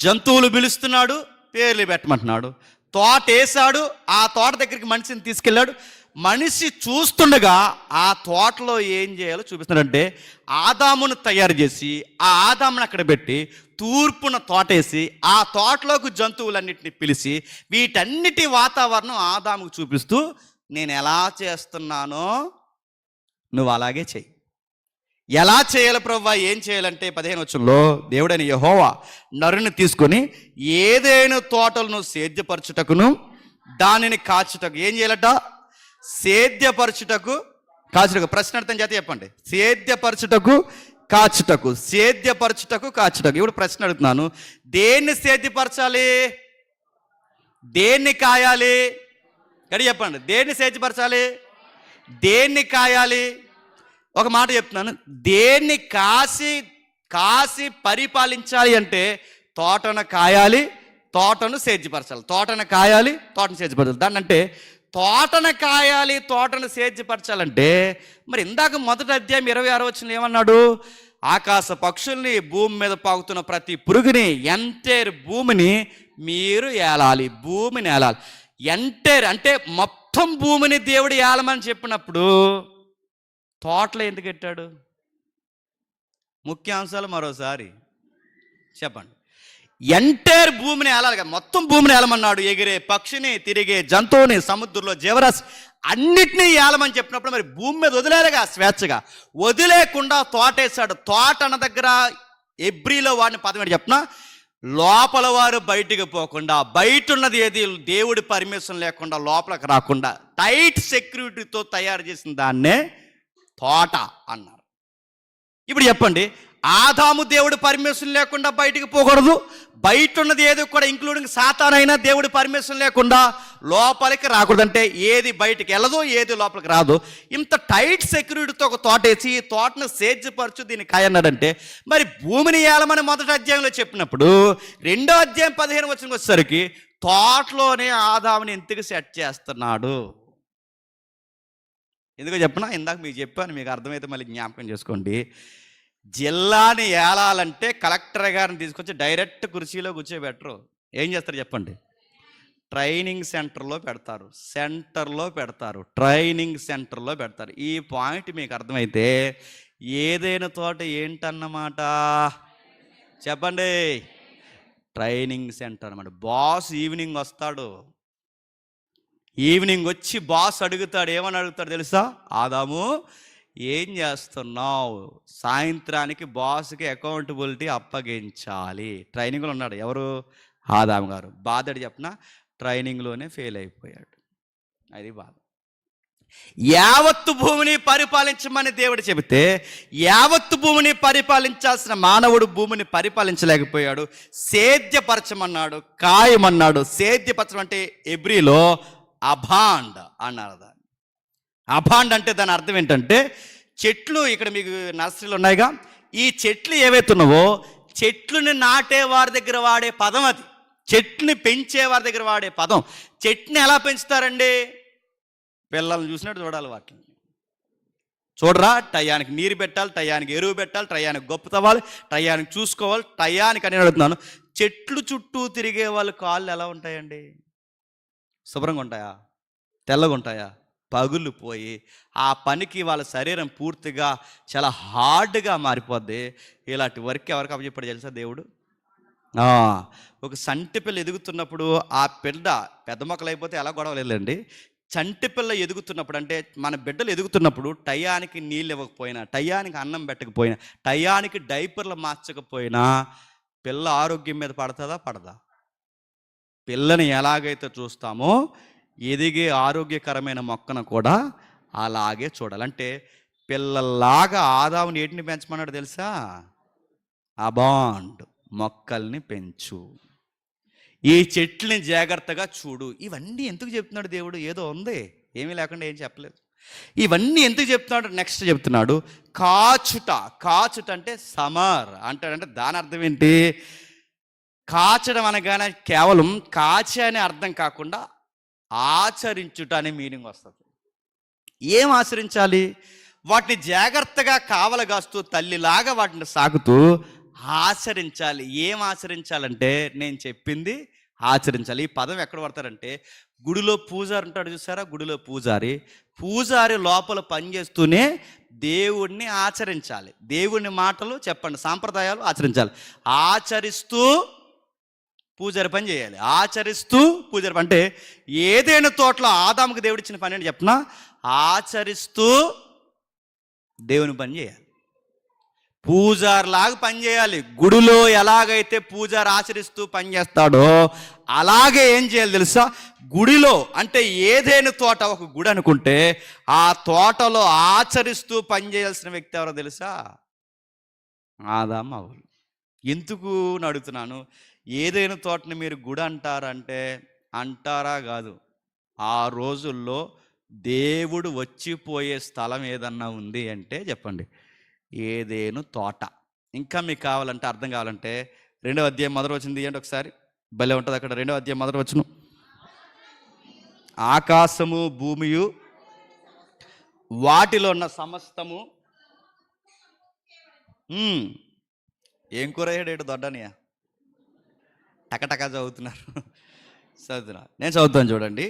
Speaker 1: జంతువులు పిలుస్తున్నాడు, పేర్లు పెట్టమంటున్నాడు. తోట వేసాడు, ఆ తోట దగ్గరికి మనిషిని తీసుకెళ్ళాడు. మనిషి చూస్తుండగా ఆ తోటలో ఏం చేయాలో చూపిస్తున్నాడంటే, ఆదామును తయారు చేసి ఆ ఆదామును అక్కడ పెట్టి తూర్పున తోటేసి ఆ తోటలోకి జంతువులన్నింటినీ పిలిచి వీటన్నిటి వాతావరణం ఆదాముకు చూపిస్తూ, నేను ఎలా చేస్తున్నానో నువ్వు అలాగే చెయ్యి. ఎలా చేయాలి ప్రభువా, ఏం చేయాలంటే 15వ వచనంలో దేవుడైన యెహోవా నరుని తీసుకొని ఏదైనా తోటలను సేద్యపరచుటకును దానిని కాచుటకు ఏం చేయాలట, సేద్యపరచుటకు కాచుటకు. ప్రశ్న అర్థం చేత చెప్పండి, సేద్యపరచుటకు కాచుటకు, సేద్యపరచుటకు కాచుటకు. ఇప్పుడు ప్రశ్న అడుగుతున్నాను, దేన్ని సేద్యపరచాలి, దేన్ని కాయాలి? గడి చెప్పండి, దేన్ని సేద్యపరచాలి, దేన్ని కాయాలి? ఒక మాట చెప్తున్నాను, దేన్ని కాసి పరిపాలించాలి అంటే తోటను కాయాలి, తోటను సేద్యపరచాలి. తోటను కాయాలి, తోటను సేద్యపరచాలి. దాన్ని అంటే తోటను కాయాలి, తోటను సేద్యపరచాలంటే మరి ఇందాక మొదటి అధ్యాయం 26వ వచనంలో ఏమన్నాడు, ఆకాశ పక్షుల్ని, భూమి మీద పాకుతున్న ప్రతి పురుగుని, ఎంటైర్ భూమిని మీరు ఏలాలి, భూమిని ఏలాలి. ఎంటైర్ అంటే మొత్తం భూమిని దేవుడు ఏలమని చెప్పినప్పుడు తోటలో ఎందుకు పెట్టాడు? ముఖ్యాంశాలు మరోసారి చెప్పండి. ఎంటైర్ భూమిని ఏలాలి కదా, మొత్తం భూమిని ఏలమన్నాడు. ఎగిరే పక్షిని, తిరిగే జంతువుని, సముద్రంలో జీవరాశి అన్నిటినీ ఏలమని చెప్పినప్పుడు మరి భూమి మీద వదిలేరుగా స్వేచ్ఛగా, వదిలేకుండా తోటేశాడు. తోట అన్న దగ్గర ఎబ్రిలో వాడిని పదమేడు చెప్పిన, లోపల వారు బయటికి పోకుండా, బయట ఉన్నది ఏది దేవుడి పర్మిషన్ లేకుండా లోపలికి రాకుండా టైట్ సెక్యూరిటీతో తయారు చేసిన దాన్నే తోట అన్నారు. ఇప్పుడు చెప్పండి, ఆదాము దేవుడి పర్మిషన్ లేకుండా బయటికి పోకూడదు, బయట ఉన్నది ఏది కూడా ఇంక్లూడింగ్ సాతానైనా దేవుడి పర్మిషన్ లేకుండా లోపలికి రాకూడదు. అంటే ఏది బయటికి వెళ్ళదు, ఏది లోపలికి రాదు. ఇంత టైట్ సెక్యూరిటీతో ఒక తోట వేసి ఈ తోటను సేద్యపరచు, దీన్ని కాయన్నాడంటే మరి భూమిని ఏలమని మొదటి అధ్యాయంలో చెప్పినప్పుడు 2వ అధ్యాయం 15వ వచనంకి వచ్చేసరికి తోటలోనే ఆదాముని ఎందుకు సెట్ చేస్తున్నాడు? ఎందుకో చెప్పనా, ఇందాక మీకు చెప్పాను, మీకు అర్థమైతే మళ్ళీ జ్ఞాపకం చేసుకోండి. జిల్లాని ఏలాలంటే కలెక్టర్ గారిని తీసుకొచ్చి డైరెక్ట్ కుర్చీలో కూర్చోబెట్టరు. ఏం చేస్తారు చెప్పండి, ట్రైనింగ్ సెంటర్లో పెడతారు, ట్రైనింగ్ సెంటర్లో పెడతారు. ఈ పాయింట్ మీకు అర్థమైతే ఏదైనా తోట ఏంటన్నమాట చెప్పండి, ట్రైనింగ్ సెంటర్ అన్నమాట. బాస్ ఈవినింగ్ వస్తాడు, ఈవినింగ్ వచ్చి బాస్ అడుగుతాడు, ఏమని అడుగుతాడు తెలుసా, ఆదాము ఏం చేస్తున్నావు? సాయంత్రానికి బాస్కి అకౌంటబిలిటీ అప్పగించాలి. ట్రైనింగ్లో ఉన్నాడు ఎవరు, ఆదాము గారు. బాధడు చెప్పిన, ట్రైనింగ్లోనే ఫెయిల్ అయిపోయాడు. అది బాధ. యావత్తు భూమిని పరిపాలించమని దేవుడు చెబితే యావత్తు భూమిని పరిపాలించాల్సిన మానవుడు భూమిని పరిపాలించలేకపోయాడు. సేద్యపరచమన్నాడు, కాయమన్నాడు. సేద్యపరచడం అంటే ఎబ్రిలో అభాండ్ అన్నారు. దాన్ని అభాండ్ అంటే దాని అర్థం ఏంటంటే, చెట్లు ఇక్కడ మీకు నర్సరీలు ఉన్నాయిగా, ఈ చెట్లు ఏవైతున్నావో చెట్లుని నాటే వారి దగ్గర వాడే పదం అది. చెట్లుని పెంచే వారి దగ్గర వాడే పదం. చెట్టుని ఎలా పెంచుతారండి? పిల్లల్ని చూసినట్టు చూడాలి, వాటిని చూడరా, టయానికి నీరు పెట్టాలి, టయానికి ఎరువు పెట్టాలి, టయానికి గొప్ప తవ్వాలి, టయానికి చూసుకోవాలి, టయానికి అని అడుగుతున్నాను. చెట్లు చుట్టూ తిరిగే వాళ్ళ కాళ్ళు ఎలా ఉంటాయండి? శుభ్రంగా ఉంటాయా? తెల్లగా ఉంటాయా? పగులుపోయి ఆ పనికి వాళ్ళ శరీరం పూర్తిగా చాలా హార్డ్గా మారిపోద్ది. ఇలాంటి వర్క్ ఎవరికి అప్పచెప్పాడు తెలుసా దేవుడు? ఒక సంటి పిల్ల ఎదుగుతున్నప్పుడు ఆ పిల్ల పెద్ద మొక్కలు అయిపోతే ఎలా గొడవలేదండి. చంటి పిల్ల ఎదుగుతున్నప్పుడు, అంటే మన బిడ్డలు ఎదుగుతున్నప్పుడు టయానికి నీళ్ళు ఇవ్వకపోయినా, టయానికి అన్నం పెట్టకపోయినా, టయానికి డైపర్లు మార్చకపోయినా పిల్ల ఆరోగ్యం మీద పడుతుందా పడదా? పిల్లని ఎలాగైతే చూస్తామో ఎదిగే ఆరోగ్యకరమైన మొక్కను కూడా అలాగే చూడాలి. అంటే పిల్లల్లాగా ఆదాముని ఏటిని పెంచమన్నాడు తెలుసా? అబాండ్, మొక్కల్ని పెంచు, ఈ చెట్లని జాగ్రత్తగా చూడు. ఇవన్నీ ఎందుకు చెప్తున్నాడు దేవుడు? ఏదో ఉంది, ఏమీ లేకుండా ఏం చెప్పలేదు. ఇవన్నీ ఎందుకు చెప్తున్నాడు? నెక్స్ట్ చెప్తున్నాడు కాచుట. కాచుట అంటే సమర్ అంటాడంటే దాని అర్థం ఏంటి? కాచడం అనగానే కేవలం కాచే అనే అర్థం కాకుండా ఆచరించుట అనే మీనింగ్ వస్తుంది. ఏం ఆచరించాలి? వాటిని జాగ్రత్తగా కావలగాస్తూ తల్లిలాగా వాటిని సాగుతూ ఆచరించాలి. ఏం ఆచరించాలంటే నేను చెప్పింది ఆచరించాలి. ఈ పదం ఎక్కడ పడతారంటే గుడిలో పూజారి ఉంటాడు చూసారా? గుడిలో పూజారి లోపల పనిచేస్తూనే దేవుణ్ణి ఆచరించాలి. దేవుని మాటలు చెప్పండి, సాంప్రదాయాలు ఆచరించాలి. ఆచరిస్తూ పూజారి పని చేయాలి. ఆచరిస్తూ పూజారి పని. అంటే ఏదైనా తోటలో ఆదాముకు దేవుడిచ్చిన పని అని చెప్పినా ఆచరిస్తూ దేవుని పని చేయాలి. పూజారిలాగా పని చేయాలి. గుడిలో ఎలాగైతే పూజారి ఆచరిస్తూ పని చేస్తాడో అలాగే ఏం చేయాలి తెలుసా? గుడిలో, అంటే ఏదైనా తోట ఒక గుడి అనుకుంటే ఆ తోటలో ఆచరిస్తూ పని చేయాల్సిన వ్యక్తి ఎవరో తెలుసా? ఆదాము అవ్వలు. ఎందుకు అడుగుతున్నాను? ఏదైనా తోటని మీరు గుడి అంటారంటే అంటారా కాదు, ఆ రోజుల్లో దేవుడు వచ్చిపోయే స్థలం ఏదన్నా ఉంది అంటే చెప్పండి, ఏదేను తోట. ఇంకా మీకు కావాలంటే, అర్థం కావాలంటే 2వ అధ్యాయం మొదటి వచనం తీయండి ఒకసారి, భలే ఉంటుంది అక్కడ. 2వ అధ్యాయం మొదటి వచనం, ఆకాశము భూమియు వాటిలో ఉన్న సమస్తము. ఏం కూర అయ్యాడు దొడ్డనియా? టకటకా చదువుతున్నారు. నేను చదువుతాను చూడండి.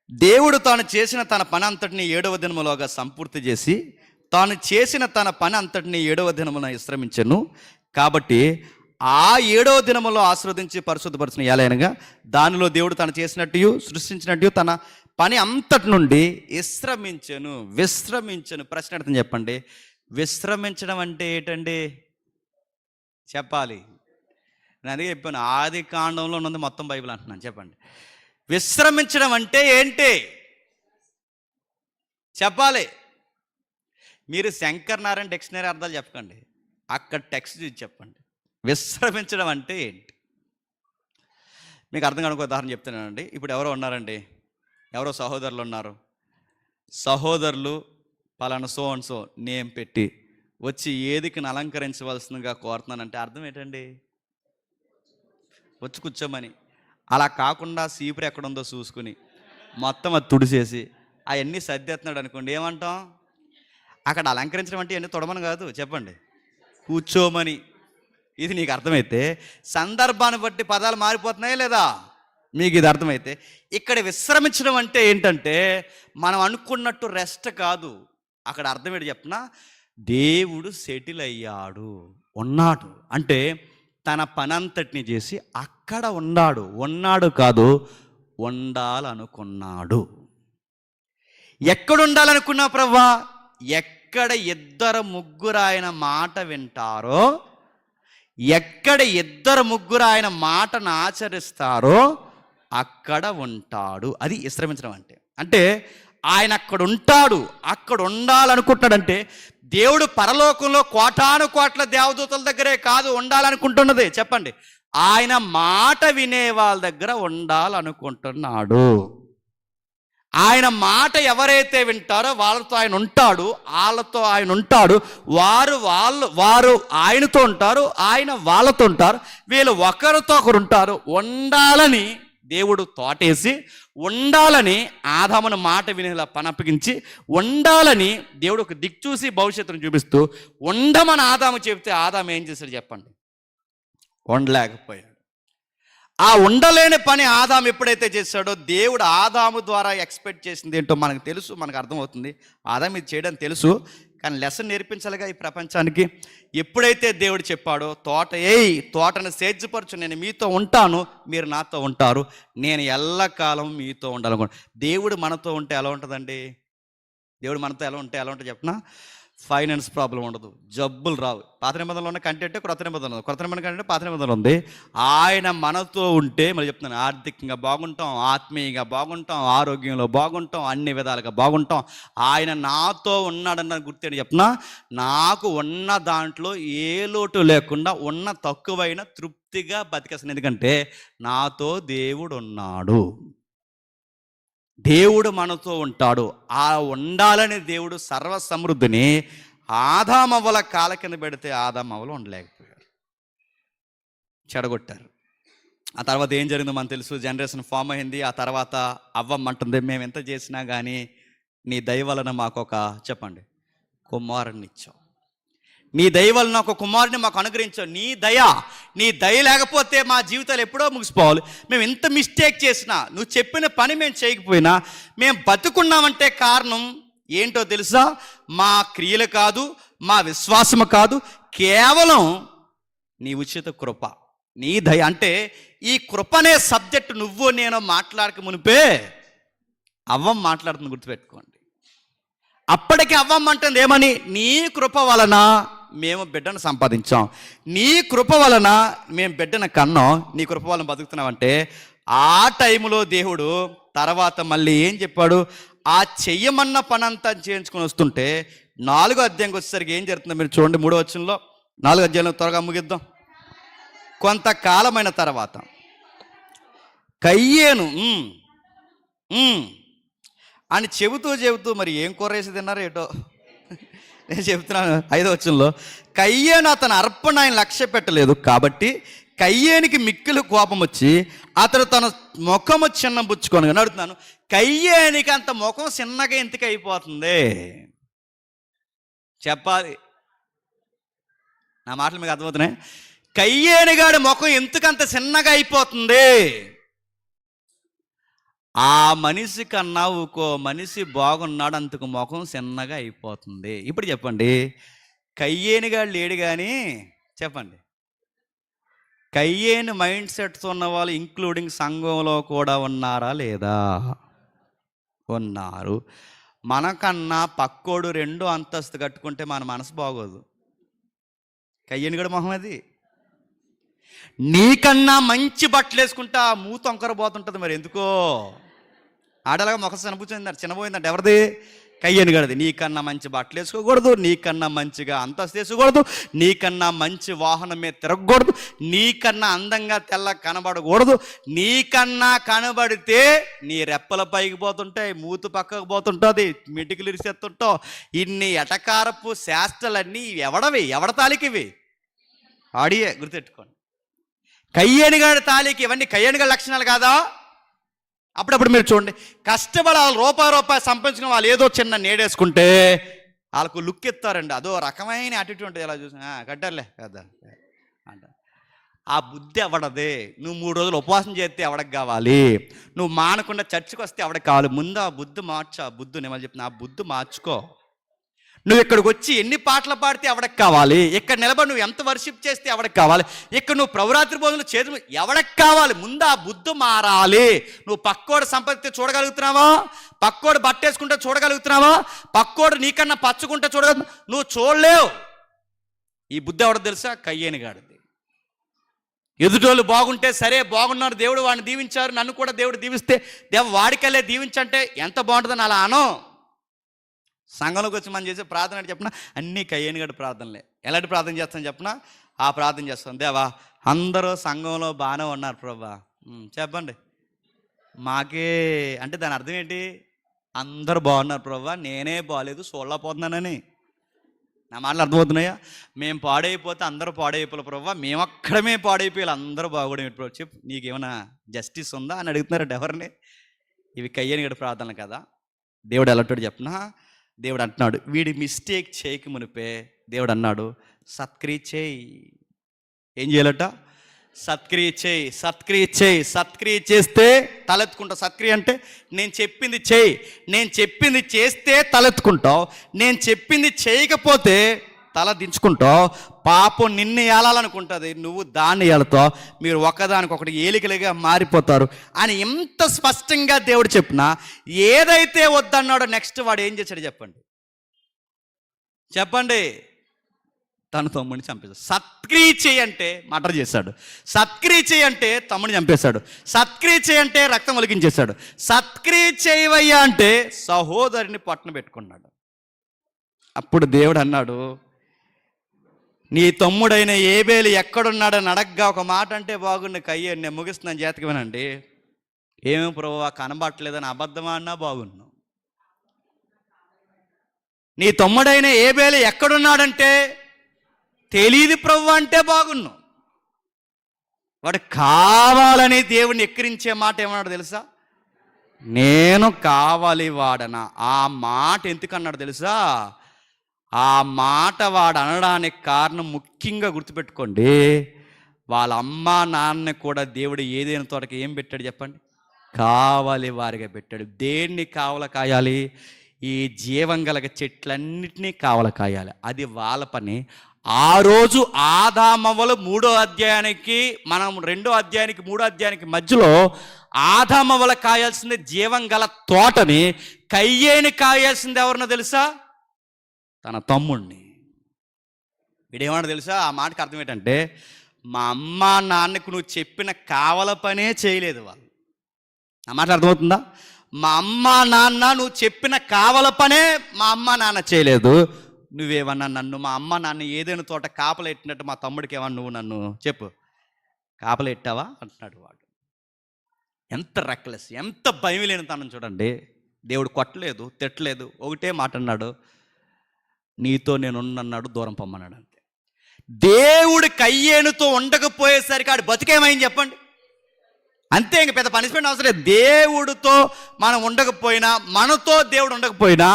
Speaker 1: దేవుడు తాను చేసిన తన పని అంతటిని 7వ దినములోగా సంపూర్తి చేసి తాను చేసిన తన పని అంతటిని 7వ దినమున విశ్రమించెను. కాబట్టి ఆ 7వ దినములో ఆశీర్వదించి పరిశుద్ధపరచిన ఏలైనగా దానిలో దేవుడు తను చేసినట్టు సృష్టించినట్టు తన పని అంతటి నుండి విశ్రమించెను. ప్రశ్న అర్థం చెప్పండి. విశ్రమించడం అంటే ఏంటండి చెప్పాలి? నేను అదే చెప్పాను, ఆది కాండంలో ఉన్నది మొత్తం బైబిల్ అంటున్నాను. చెప్పండి, విశ్రమించడం అంటే ఏంటి చెప్పాలి? మీరు శంకర్ నారాయణ డిక్షనరీ అర్థాలు చెప్పకండి, అక్కడ టెక్స్ట్ చూసి చెప్పండి. విశ్రమించడం అంటే ఏంటి మీకు అర్థం కాని ఉదాహరణ చెప్తున్నానండి. ఇప్పుడు ఎవరో ఉన్నారండి, ఎవరో సహోదరులు ఉన్నారు. సహోదరులు పలానా సో అండ్ సో నేమ్ పెట్టి వచ్చి ఏదికి అలంకరించవలసిందిగా కోరుతున్నానంటే అర్థం ఏంటండి? వచ్చి కూర్చోమని. అలా కాకుండా సీపురు ఎక్కడుందో చూసుకుని మొత్తం అది తుడిసేసి అవన్నీ సర్దేస్తున్నాడు అనుకోండి, ఏమంటాం? అక్కడ అలంకరించడం అంటే అన్నీ తొడమని కాదు, చెప్పండి, కూర్చోమని. ఇది నీకు అర్థమైతే సందర్భాన్ని బట్టి పదాలు మారిపోతున్నాయా లేదా? మీకు ఇది అర్థమైతే ఇక్కడ విశ్రమించడం అంటే ఏంటంటే మనం అనుకున్నట్టు రెస్ట్ కాదు. అక్కడ అర్థం ఏంటి చెప్పనా? దేవుడు సెటిల్ అయ్యాడు, ఉన్నాడు. అంటే తన పనంతటిని చేసి అక్కడ ఉన్నాడు కాదు, ఉండాలనుకున్నాడు. ఎక్కడ ఉండాలనుకున్నా ప్రభువా? ఎక్కడ 2-3 ఆయన మాట వింటారో, ఎక్కడ 2-3 ఆయన మాటను ఆచరిస్తారో అక్కడ ఉంటాడు. అది విశ్రమించడం అంటే. అంటే ఆయన అక్కడ ఉంటాడు, అక్కడ ఉండాలనుకుంటాడంటే దేవుడు పరలోకంలో కోటాను కోట్ల దేవదూతల దగ్గరే కాదు ఉండాలనుకుంటున్నది, చెప్పండి, ఆయన మాట వినే వాళ్ళ దగ్గర ఉండాలనుకుంటున్నాడు. ఆయన మాట ఎవరైతే వింటారో వాళ్ళతో ఆయన ఉంటాడు, వాళ్ళతో ఆయన ఉంటాడు, వారు ఆయనతో ఉంటారు, ఆయన వాళ్ళతో ఉంటారు, వీళ్ళు ఒకరితో ఒకరు ఉంటారు. ఉండాలని దేవుడు తోటేసి, ఉండాలని ఆదామును మాట వినేలా పనప్పగించి, ఉండాలని దేవుడు ఒక దిక్కు చూసి భవిష్యత్తును చూపిస్తూ ఉండమని ఆదాము చెబితే ఆదాము ఏం చేశాడు చెప్పండి? ఉండలేకపోయాడు. ఆ ఉండలేని పని ఆదాము ఎప్పుడైతే చేశాడో, దేవుడు ఆదాము ద్వారా ఎక్స్పెక్ట్ చేసింది ఏంటో మనకు తెలుసు, మనకు అర్థమవుతుంది. ఆదాము ఇది చేయడం తెలుసు, కానీ లెసన్ నేర్పించాలిగా ఈ ప్రపంచానికి. ఎప్పుడైతే దేవుడు చెప్పాడో, తోటను సేద్యపరచు, నేను మీతో ఉంటాను, మీరు నాతో ఉంటారు, నేను ఎల్లకాలం మీతో ఉండాలనుకుంటా. దేవుడు మనతో ఉంటే ఎలా ఉంటుందండి? దేవుడు మనతో ఎలా ఉంటుంది చెప్పనా? ఫైనాన్స్ ప్రాబ్లం ఉండదు, జబ్బులు రావు. పాత నిబంధనలు ఉన్న కంటెంటే క్రొత్త నిబంధనలు ఉంది, క్రొత్త నిబంధన కంటే పాత నిబంధనలు ఉంది. ఆయన మనతో ఉంటే మరి చెప్తున్నాను, ఆర్థికంగా బాగుంటాం, ఆత్మీయంగా బాగుంటాం, ఆరోగ్యంలో బాగుంటాం, అన్ని విధాలుగా బాగుంటాం. ఆయన నాతో ఉన్నాడన్న గుర్తేంటి చెప్పనా? నాకు ఉన్న దాంట్లో ఏ లోటు లేకుండా, ఉన్న తక్కువైన తృప్తిగా బతికేస్తాను. ఎందుకంటే నాతో దేవుడు ఉన్నాడు, దేవుడు మనతో ఉంటాడు. ఆ ఉండాలని దేవుడు సర్వ సమృద్ధిని ఆదామవ్వల కాల కింద పెడితే ఆదామవ్వలు ఉండలేకపోయారు, చెడగొట్టారు. ఆ తర్వాత ఏం జరిగిందో మనకు తెలుసు. జనరేషన్ ఫామ్ అయింది. ఆ తర్వాత అవ్వమ్మంటుంది, మేము ఎంత చేసినా కానీ నీ దయ వలన మాకు ఒక చెప్పండి కుమారుని ఇచ్చావు, నీ దయ వలన ఒక కుమారుని మాకు అనుగ్రహించావు. నీ దయ లేకపోతే మా జీవితాలు ఎప్పుడో ముగిసిపోవాలి. మేము ఎంత మిస్టేక్ చేసినా, నువ్వు చెప్పిన పని మేము చేయకపోయినా, మేము బతుకున్నామంటే కారణం ఏంటో తెలుసా? మా క్రియలు కాదు, మా విశ్వాసము కాదు, కేవలం నీ ఉచిత కృప, నీ దయ. అంటే ఈ కృప అనే సబ్జెక్ట్ నువ్వు నేను మాట్లాడక మునిపే అవ్వం మాట్లాడుతుంది, గుర్తుపెట్టుకోండి. అప్పటికి అవ్వమ్మంటుంది ఏమని? నీ కృప వలన మేము బిడ్డను సంపాదించాం, నీ కృప వలన మేము బిడ్డను కన్నాం, నీ కృప వలన బతుకుతున్నామంటే ఆ టైంలో దేవుడు తర్వాత మళ్ళీ ఏం చెప్పాడు? ఆ చెయ్యమన్న పని అంతా చేయించుకొని వస్తుంటే 4వ అధ్యాయంకి వచ్చేసరికి ఏం జరుగుతుందో మీరు చూడండి. 3వ వచనంలో, 4వ అధ్యాయంలో త్వరగా ముగిద్దాం. కొంతకాలమైన తర్వాత కయ్యేను అని చెబుతూ మరి ఏం కూర వేసి తిన్నారో ఏటో నేను చెప్తున్నాను. 5వ వచనంలో, కయ్యేను అతను అర్పణ ఆయన లక్ష్య పెట్టలేదు కాబట్టి కయ్యేనికి మిక్కిలి కోపం వచ్చి అతడు తన ముఖము చిన్న బుచ్చుకొని అడుగుతున్నాను, కయ్యేనికి అంత ముఖం చిన్నగా ఎందుకు అయిపోతుంది? చెప్పాలి, నా మాటలు మీకు అర్థమవుతున్నాయి? కయ్యేనిగాడి ముఖం ఎందుకంత చిన్నగా అయిపోతుంది? ఆ మనిషి కన్నా ఇంకో మనిషి బాగున్నాడు, అందుకు ముఖం చిన్నగా అయిపోతుంది. ఇప్పుడు చెప్పండి, కయ్యేనిగాడు లేడు కానీ చెప్పండి, కయ్యేని మైండ్ సెట్స్ ఉన్న వాళ్ళు ఇంక్లూడింగ్ సంఘంలో కూడా ఉన్నారా లేదా? ఉన్నారు. మనకన్నా పక్కోడు 2 అంతస్తు కట్టుకుంటే మన మనసు బాగోదు. కయ్యేనిగాడు మొహం అది. నీకన్నా మంచి బట్టలు వేసుకుంటే ఆ మూత వంకర పోతుంటుంది. మరి ఎందుకో ఆడలాగా మొక్క చిన్నపోయిందంటే ఎవరిది? కయ్యేనిగాడిది. నీకన్నా మంచి బట్టలు వేసుకోకూడదు, నీకన్నా మంచిగా అంతస్తు వేసుకోకూడదు, నీకన్నా మంచి వాహనం మీద తిరగకూడదు, నీకన్నా అందంగా తెల్ల కనబడకూడదు. నీకన్నా కనబడితే నీ రెప్పల పైకి పోతుంటాయి, మూతు పక్కకు పోతుంటుంది, మిటికలు ఇరిసేస్తుంటావు. ఇన్ని ఎటకారపు శాస్త్రాలన్నీ ఎవడ తాలికి ఇవి? ఆడియే, గుర్తెట్టుకోండి. కయ్యేనిగాడి తాలికి ఇవన్నీ కయ్యేనిగాడి లక్షణాలు కాదా? అప్పుడప్పుడు మీరు చూడండి, కష్టపడి వాళ్ళు రూపాయి సంపాదించుకుని వాళ్ళు ఏదో చిన్న నేడేసుకుంటే వాళ్ళకు లుక్ ఎత్తారండి, అదో రకమైన యాటిట్యూడ్ ఉంటుంది. ఎలా చూసి కట్టారులే కదా అంట. ఆ బుద్ధి ఎవడదే? నువ్వు 3 రోజులు ఉపవాసం చేస్తే ఎవడకు కావాలి? నువ్వు మానకుండా చర్చికి వస్తే ఎవడకు కావాలి? ముందు ఆ బుద్ధి మార్చు. ఆ బుద్ధి నేను చెప్తున్నా, ఆ బుద్ధి మార్చుకో. నువ్వు ఇక్కడికి వచ్చి ఎన్ని పాటలు పాడితే ఎవడకు కావాలి? ఇక్కడ నిలబడి నువ్వు ఎంత వర్షిప్ చేస్తే ఎవడకు కావాలి? ఇక్కడ నువ్వు ప్రభురాత్రి భోజనంలో చేతులు ఎవడకు కావాలి? ముందు ఆ బుద్ధి మారాలి. నువ్వు పక్కోడు సంపత్తి చూడగలుగుతున్నావా? పక్కోడు బట్టేసుకుంటే చూడగలుగుతున్నావా? పక్కోడు నీకన్నా పచ్చుకుంటే చూడగలుగుతున్నా? నువ్వు చూడలేవు. ఈ బుద్ధి ఎవడో తెలుసా? కయ్యేనిగాడిది. ఎదుటోళ్ళు బాగుంటే సరే, బాగున్నారు, దేవుడు వాడిని దీవించారు, నన్ను కూడా దేవుడు దీవిస్తే వాడికెళ్ళే దీవించంటే ఎంత బాగుంటుందని అలా అనో. సంఘంలోకి వచ్చి మనం చేసే ప్రార్థన అంటే చెప్పిన అన్నీ కయ్యేనిగాడి ప్రార్థనలే. ఎలాంటి ప్రార్థన చేస్తాను చెప్పిన? ఆ ప్రార్థన చేస్తాను, దేవా అందరూ సంఘంలో బాగానే ఉన్నారు ప్రభా, చెప్పండి మాకే అంటే దాని అర్థం ఏంటి? అందరూ బాగున్నారు ప్రభా, నేనే బాగాలేదు, చూడలేకపోతున్నానని. నా మాటలు అర్థమవుతున్నాయా? మేము పాడైపోతే అందరూ పాడైపోలే ప్రభా, మేము అక్కడమే పాడైపోయాలి, అందరూ బాగుడే ప్రభు. చెప్పు, నీకేమైనా జస్టిస్ ఉందా అని అడుగుతున్నారంటే ఎవరిని? ఇవి కయ్యేనిగాడి ప్రార్థనలు కదా. దేవుడు ఎలాంటి చెప్పినా, దేవుడు అంటున్నాడు, వీడి మిస్టేక్ చేయక మునిపే దేవుడు అన్నాడు, సత్క్రియ చేయి. ఏం చేయాలట? సత్క్రియ చేయి, సత్క్రియ చేయి. సత్క్రియ చేస్తే తలెత్తుకుంటావు. సత్క్రియ అంటే నేను చెప్పింది చేయి, నేను చెప్పింది చేస్తే తలెత్తుకుంటావు, నేను చెప్పింది చేయకపోతే తల దించుకుంటావు. పాపం నిన్ను ఏలాలనుకుంటుంది, నువ్వు దాన్ని ఏలుతావు. మీరు ఒకదానికొకటి ఏలికలుగా మారిపోతారు అని ఎంత స్పష్టంగా దేవుడు చెప్పినా ఏదైతే వద్దన్నాడో నెక్స్ట్ వాడు ఏం చేశాడు చెప్పండి? చెప్పండి. తన తమ్ముడిని చంపేశాడు. సత్క్రియ చేయి అంటే మర్డర్ చేశాడు. సత్క్రియ చేయి అంటే తమ్ముడిని చంపేశాడు. సత్క్రియ చేయి అంటే రక్తం ఒలికించేశాడు. సత్క్రియ చేయవయ్యా అంటే సహోదరిని పట్టున పెట్టుకున్నాడు. అప్పుడు దేవుడు అన్నాడు, నీ తమ్ముడైన ఏబేలు ఎక్కడున్నాడని అడగ్గా ఒక మాట అంటే బాగుండు. కయ్య నేను ముగిస్తున్నాను, జాతకి వినండి. ఏమి ప్రభువా కనబట్టలేదని అబద్ధమా అన్నా బాగున్నావు. నీ తమ్ముడైన ఏబేలు ఎక్కడున్నాడంటే తెలియదు ప్రభు అంటే బాగున్నావు. వాడు కావాలని దేవుడిని ఎక్కిరించే మాట ఏమన్నాడు తెలుసా? నేను కావాలి వాడనా. ఆ మాట ఎందుకన్నాడు తెలుసా? ఆ మాట వాడు అనడానికి కారణం ముఖ్యంగా గుర్తుపెట్టుకోండి, వాళ్ళ అమ్మ నాన్న కూడా దేవుడు ఏదైనా తోటకి ఏం పెట్టాడు చెప్పండి? కావాలి వారిగా పెట్టాడు. దేన్ని కావల కాయాలి? ఈ జీవం గలగ చెట్లన్నిటినీ కావల కాయాలి. అది వాళ్ళ పని. ఆ రోజు ఆదామవ్వలు 3వ అధ్యాయానికి మనం 2వ అధ్యాయానికి 3వ అధ్యాయానికి మధ్యలో ఆదామవ్వలు కాయాల్సింది జీవం గల తోటని, కయ్యేని కాయాల్సింది ఎవరినో తెలుసా? తన తమ్ముడిని. వీడేమన్నా తెలుసా? ఆ మాటకు అర్థం ఏంటంటే మా అమ్మ నాన్నకు నువ్వు చెప్పిన కావల పనే చేయలేదు వాళ్ళు. ఆ మాట అర్థమవుతుందా? మా అమ్మ నాన్న నువ్వు చెప్పిన కావల పనే మా అమ్మ నాన్న చేయలేదు. నువ్వేమన్నా నన్ను మా అమ్మ నాన్న ఏదైనా తోట కాపలెట్టినట్టు మా తమ్ముడికి ఏమన్నా నువ్వు నన్ను చెప్పు కాపలెట్టావా అంటున్నాడు వాడు. ఎంత రెక్లెస్, ఎంత భయం లేని తనం చూడండి. దేవుడు కొట్టలేదు, తిట్టలేదు, ఒకటే మాట అన్నాడు, నీతో నేను ఉన్నన్నాడు, దూరం పొమ్మన్నాడు అంతే. దేవుడు కయ్యేనుతో ఉండకపోయేసరికి ఆడు బతికేమైంది చెప్పండి? అంతే, ఇంక పెద్ద పనిష్మెంట్ అవసరం లేదు. దేవుడితో మనం ఉండకపోయినా, మనతో దేవుడు ఉండకపోయినా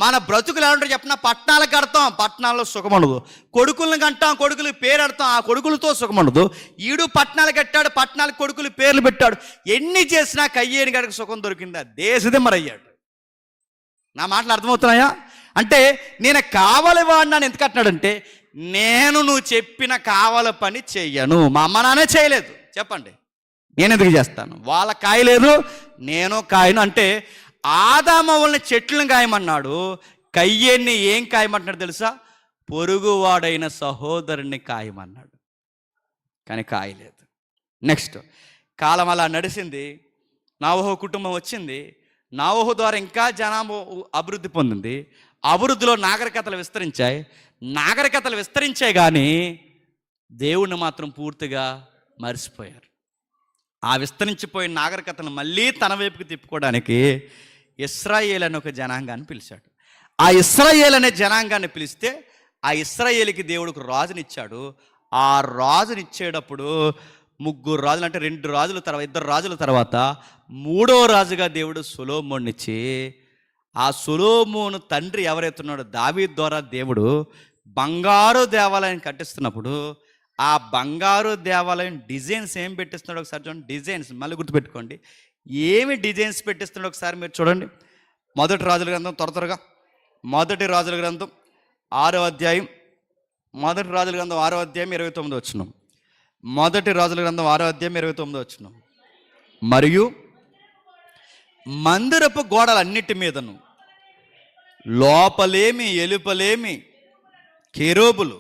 Speaker 1: మన బ్రతుకులు ఎలా ఉంటారు చెప్పిన? పట్టణాలకు కడతాం, పట్టణాల్లో సుఖం ఉండదు. కొడుకులను కంటాం, కొడుకులకు పేరు పెడతాం, ఆ కొడుకులతో సుఖం ఉండదు. ఈడు పట్టణాలు కట్టాడు, పట్టణాలకు కొడుకులు పేర్లు పెట్టాడు. ఎన్ని చేసినా కయ్యేని గడికి సుఖం దొరికిందా? దేశదిమ్మరయ్యాడు. నా మాటలు అర్థమవుతున్నాయా? అంటే నేను కావాలి వాడినాను ఎందుకు అంటున్నాడంటే, నేను నువ్వు చెప్పిన కావాలి పని చెయ్యను. మా అమ్మ నాన్నే చేయలేదు చెప్పండి, నేను ఎందుకు చేస్తాను? వాళ్ళ కాయలేదు, నేను కాయను. అంటే ఆదామవ్వల్ని చెట్లను కాయమన్నాడు, కయ్యేన్ని ఏం కాయమంటున్నాడు తెలుసా? పొరుగువాడైన సహోదరుని కాయమన్నాడు. కానీ కాయలేదు. నెక్స్ట్ కాలం అలా నడిచింది. నోవహు కుటుంబం వచ్చింది. నోవహు ద్వారా ఇంకా జనాభా అభివృద్ధి పొందింది. అభివృద్ధిలో నాగరికతలు విస్తరించాయి. నాగరికతలు విస్తరించాయి కానీ దేవుణ్ణి మాత్రం పూర్తిగా మర్చిపోయారు. ఆ విస్తరించిపోయిన నాగరికతను మళ్ళీ తన వైపుకి తిప్పుకోవడానికి ఇశ్రాయేల్ అనే ఒక జనాంగాన్ని పిలిచాడు. ఆ ఇశ్రాయేల్ అనే జనాంగాన్ని పిలిస్తే ఆ ఇశ్రాయేలుకి దేవుడికి రాజునిచ్చాడు. ఆ రాజునిచ్చేటప్పుడు 3 రాజులు, అంటే 2 రాజుల తర్వాత 2 రాజుల తర్వాత 3వ రాజుగా దేవుడు సొలొమోన్నిచ్చి, ఆ సొలొమోను తండ్రి ఎవరైతున్నాడో దావీదు ద్వారా దేవుడు బంగారు దేవాలయం కట్టిస్తున్నప్పుడు ఆ బంగారు దేవాలయం డిజైన్స్ ఏం పెట్టిస్తున్నాడు ఒకసారి చూడండి. డిజైన్స్ మళ్ళీ గుర్తుపెట్టుకోండి, ఏమి డిజైన్స్ పెట్టిస్తున్నాడు ఒకసారి మీరు చూడండి. మొదటి రాజుల గ్రంథం త్వరగా, మొదటి రాజుల గ్రంథం 6వ అధ్యాయం, మొదటి రాజుల గ్రంథం 6వ అధ్యాయం 29వ వచనం. మొదటి రాజుల గ్రంథం 6వ అధ్యాయం 29వ వచనం. మరియు మందిరపు గోడలన్నిటి మీదను లోపలేమి ఎలుపలేమి కెరూబులు,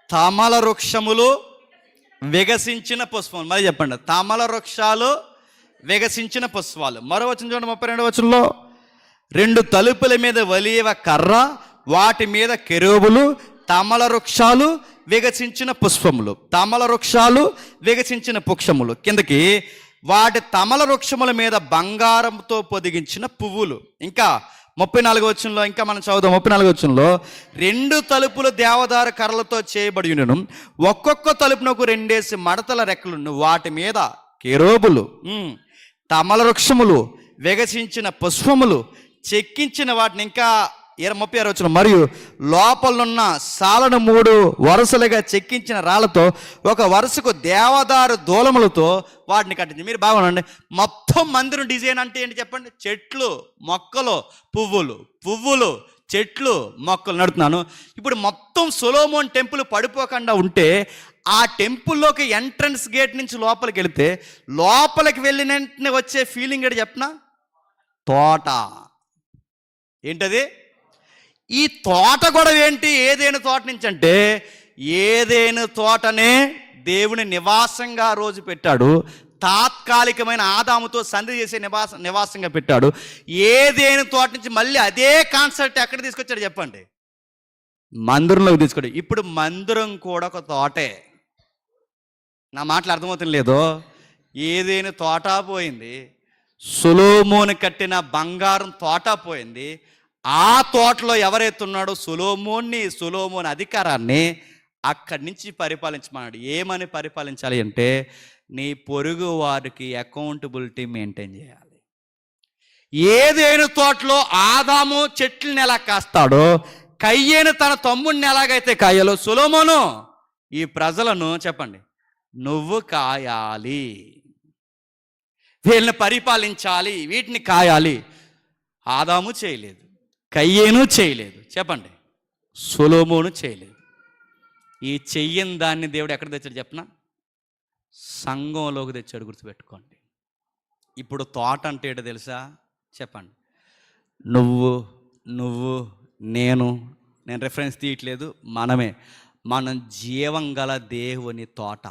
Speaker 1: తమల వృక్షములు వికసించిన పుష్పములు. మరి చెప్పండి, తమల వృక్షాలు వికసించిన పుష్పాలు. మరో వచనం చూడండి, 32వ వచనంలో 2 తలుపుల మీద వలివ కర్ర, వాటి మీద కెరూబులు, తమల వృక్షాలు వికసించిన పుష్పములు. తమల వృక్షాలు వికసించిన పుష్పములు కిందకి, వాటి తమల వృక్షముల మీద బంగారంతో పొదిగించిన పువ్వులు. ఇంకా 34వ వచనంలో ఇంకా మనం చదువుదాం. 34వ వచనంలో 2 తలుపులు దేవదారు కర్రలతో చేయబడి ఉండెను, ఒక్కొక్క తలుపునకు 2 మడతల రెక్కలుండు, వాటి మీద కెరూబులు, తమల వృక్షములు వికసించిన పుష్పములు చెక్కించిన వాటిని ఇంకా 36 మరియు లోపలనున్న సాలను 3 వరుసలుగా చెక్కించిన రాళ్లతో ఒక వరుసకు దేవదారు దూలములతో వాటిని కట్టింది. మీరు బాగుండండి. మొత్తం మందిరం డిజైన్ అంటే ఏంటి చెప్పండి? చెట్లు, మొక్కలు, పువ్వులు, చెట్లు, మొక్కలు నడుతున్నాను. ఇప్పుడు మొత్తం సొలొమోన్ టెంపుల్ పడిపోకుండా ఉంటే ఆ టెంపుల్లోకి ఎంట్రన్స్ గేట్ నుంచి లోపలికి వెళితే లోపలికి వెళ్ళిన వెంటనే వచ్చే ఫీలింగ్ ఏంటి చెప్పనా? తోట. ఏంటది? ఈ తోట కూడా ఏంటి? ఏదైనా తోట నుంచి అంటే ఏదైనా తోటనే దేవుని నివాసంగా రోజు పెట్టాడు. తాత్కాలికమైన ఆదాముతో సంధి చేసే నివాసంగా పెట్టాడు. ఏదైనా తోట నుంచి మళ్ళీ అదే కాన్సెప్ట్ ఎక్కడ తీసుకొచ్చాడు చెప్పండి? మందిరంలోకి తీసుకొచ్చాడు. ఇప్పుడు మందిరం కూడా ఒక తోటే. నా మాటలు అర్థమవుతుంది లేదో? ఏదైనా తోట పోయింది, సొలొమోను కట్టిన బంగారం తోట పోయింది. ఆ తోటలో ఎవరైతే ఉన్నాడో సొలొమోన్ అధికారాన్ని అక్కడి నుంచి పరిపాలించమన్నాడు. ఏమని పరిపాలించాలి అంటే నీ పొరుగు వారికి అకౌంటబిలిటీ మెయింటైన్ చేయాలి. ఏదైనా తోటలో ఆదాము చెట్లను ఎలా కాస్తాడో, కయ్యేను తన తమ్ముడిని ఎలాగైతే కాయాలో, సొలొమోను ఈ ప్రజలను చెప్పండి నువ్వు కాయాలి, వీళ్ళని పరిపాలించాలి, వీటిని కాయాలి. ఆదాము చేయలేదు, కయ్యేను చేయలేదు, చెప్పండి సొలొమోను చేయలేదు. ఈ చెయ్యని దాన్ని దేవుడు ఎక్కడ తెచ్చాడు చెప్పనా? సంఘంలోకి తెచ్చాడు. గుర్తుపెట్టుకోండి. ఇప్పుడు తోట అంటే ఏంటో తెలుసా? చెప్పండి. నువ్వు నేను రెఫరెన్స్ తీయట్లేదు, మనం జీవం గల దేవుని తోట.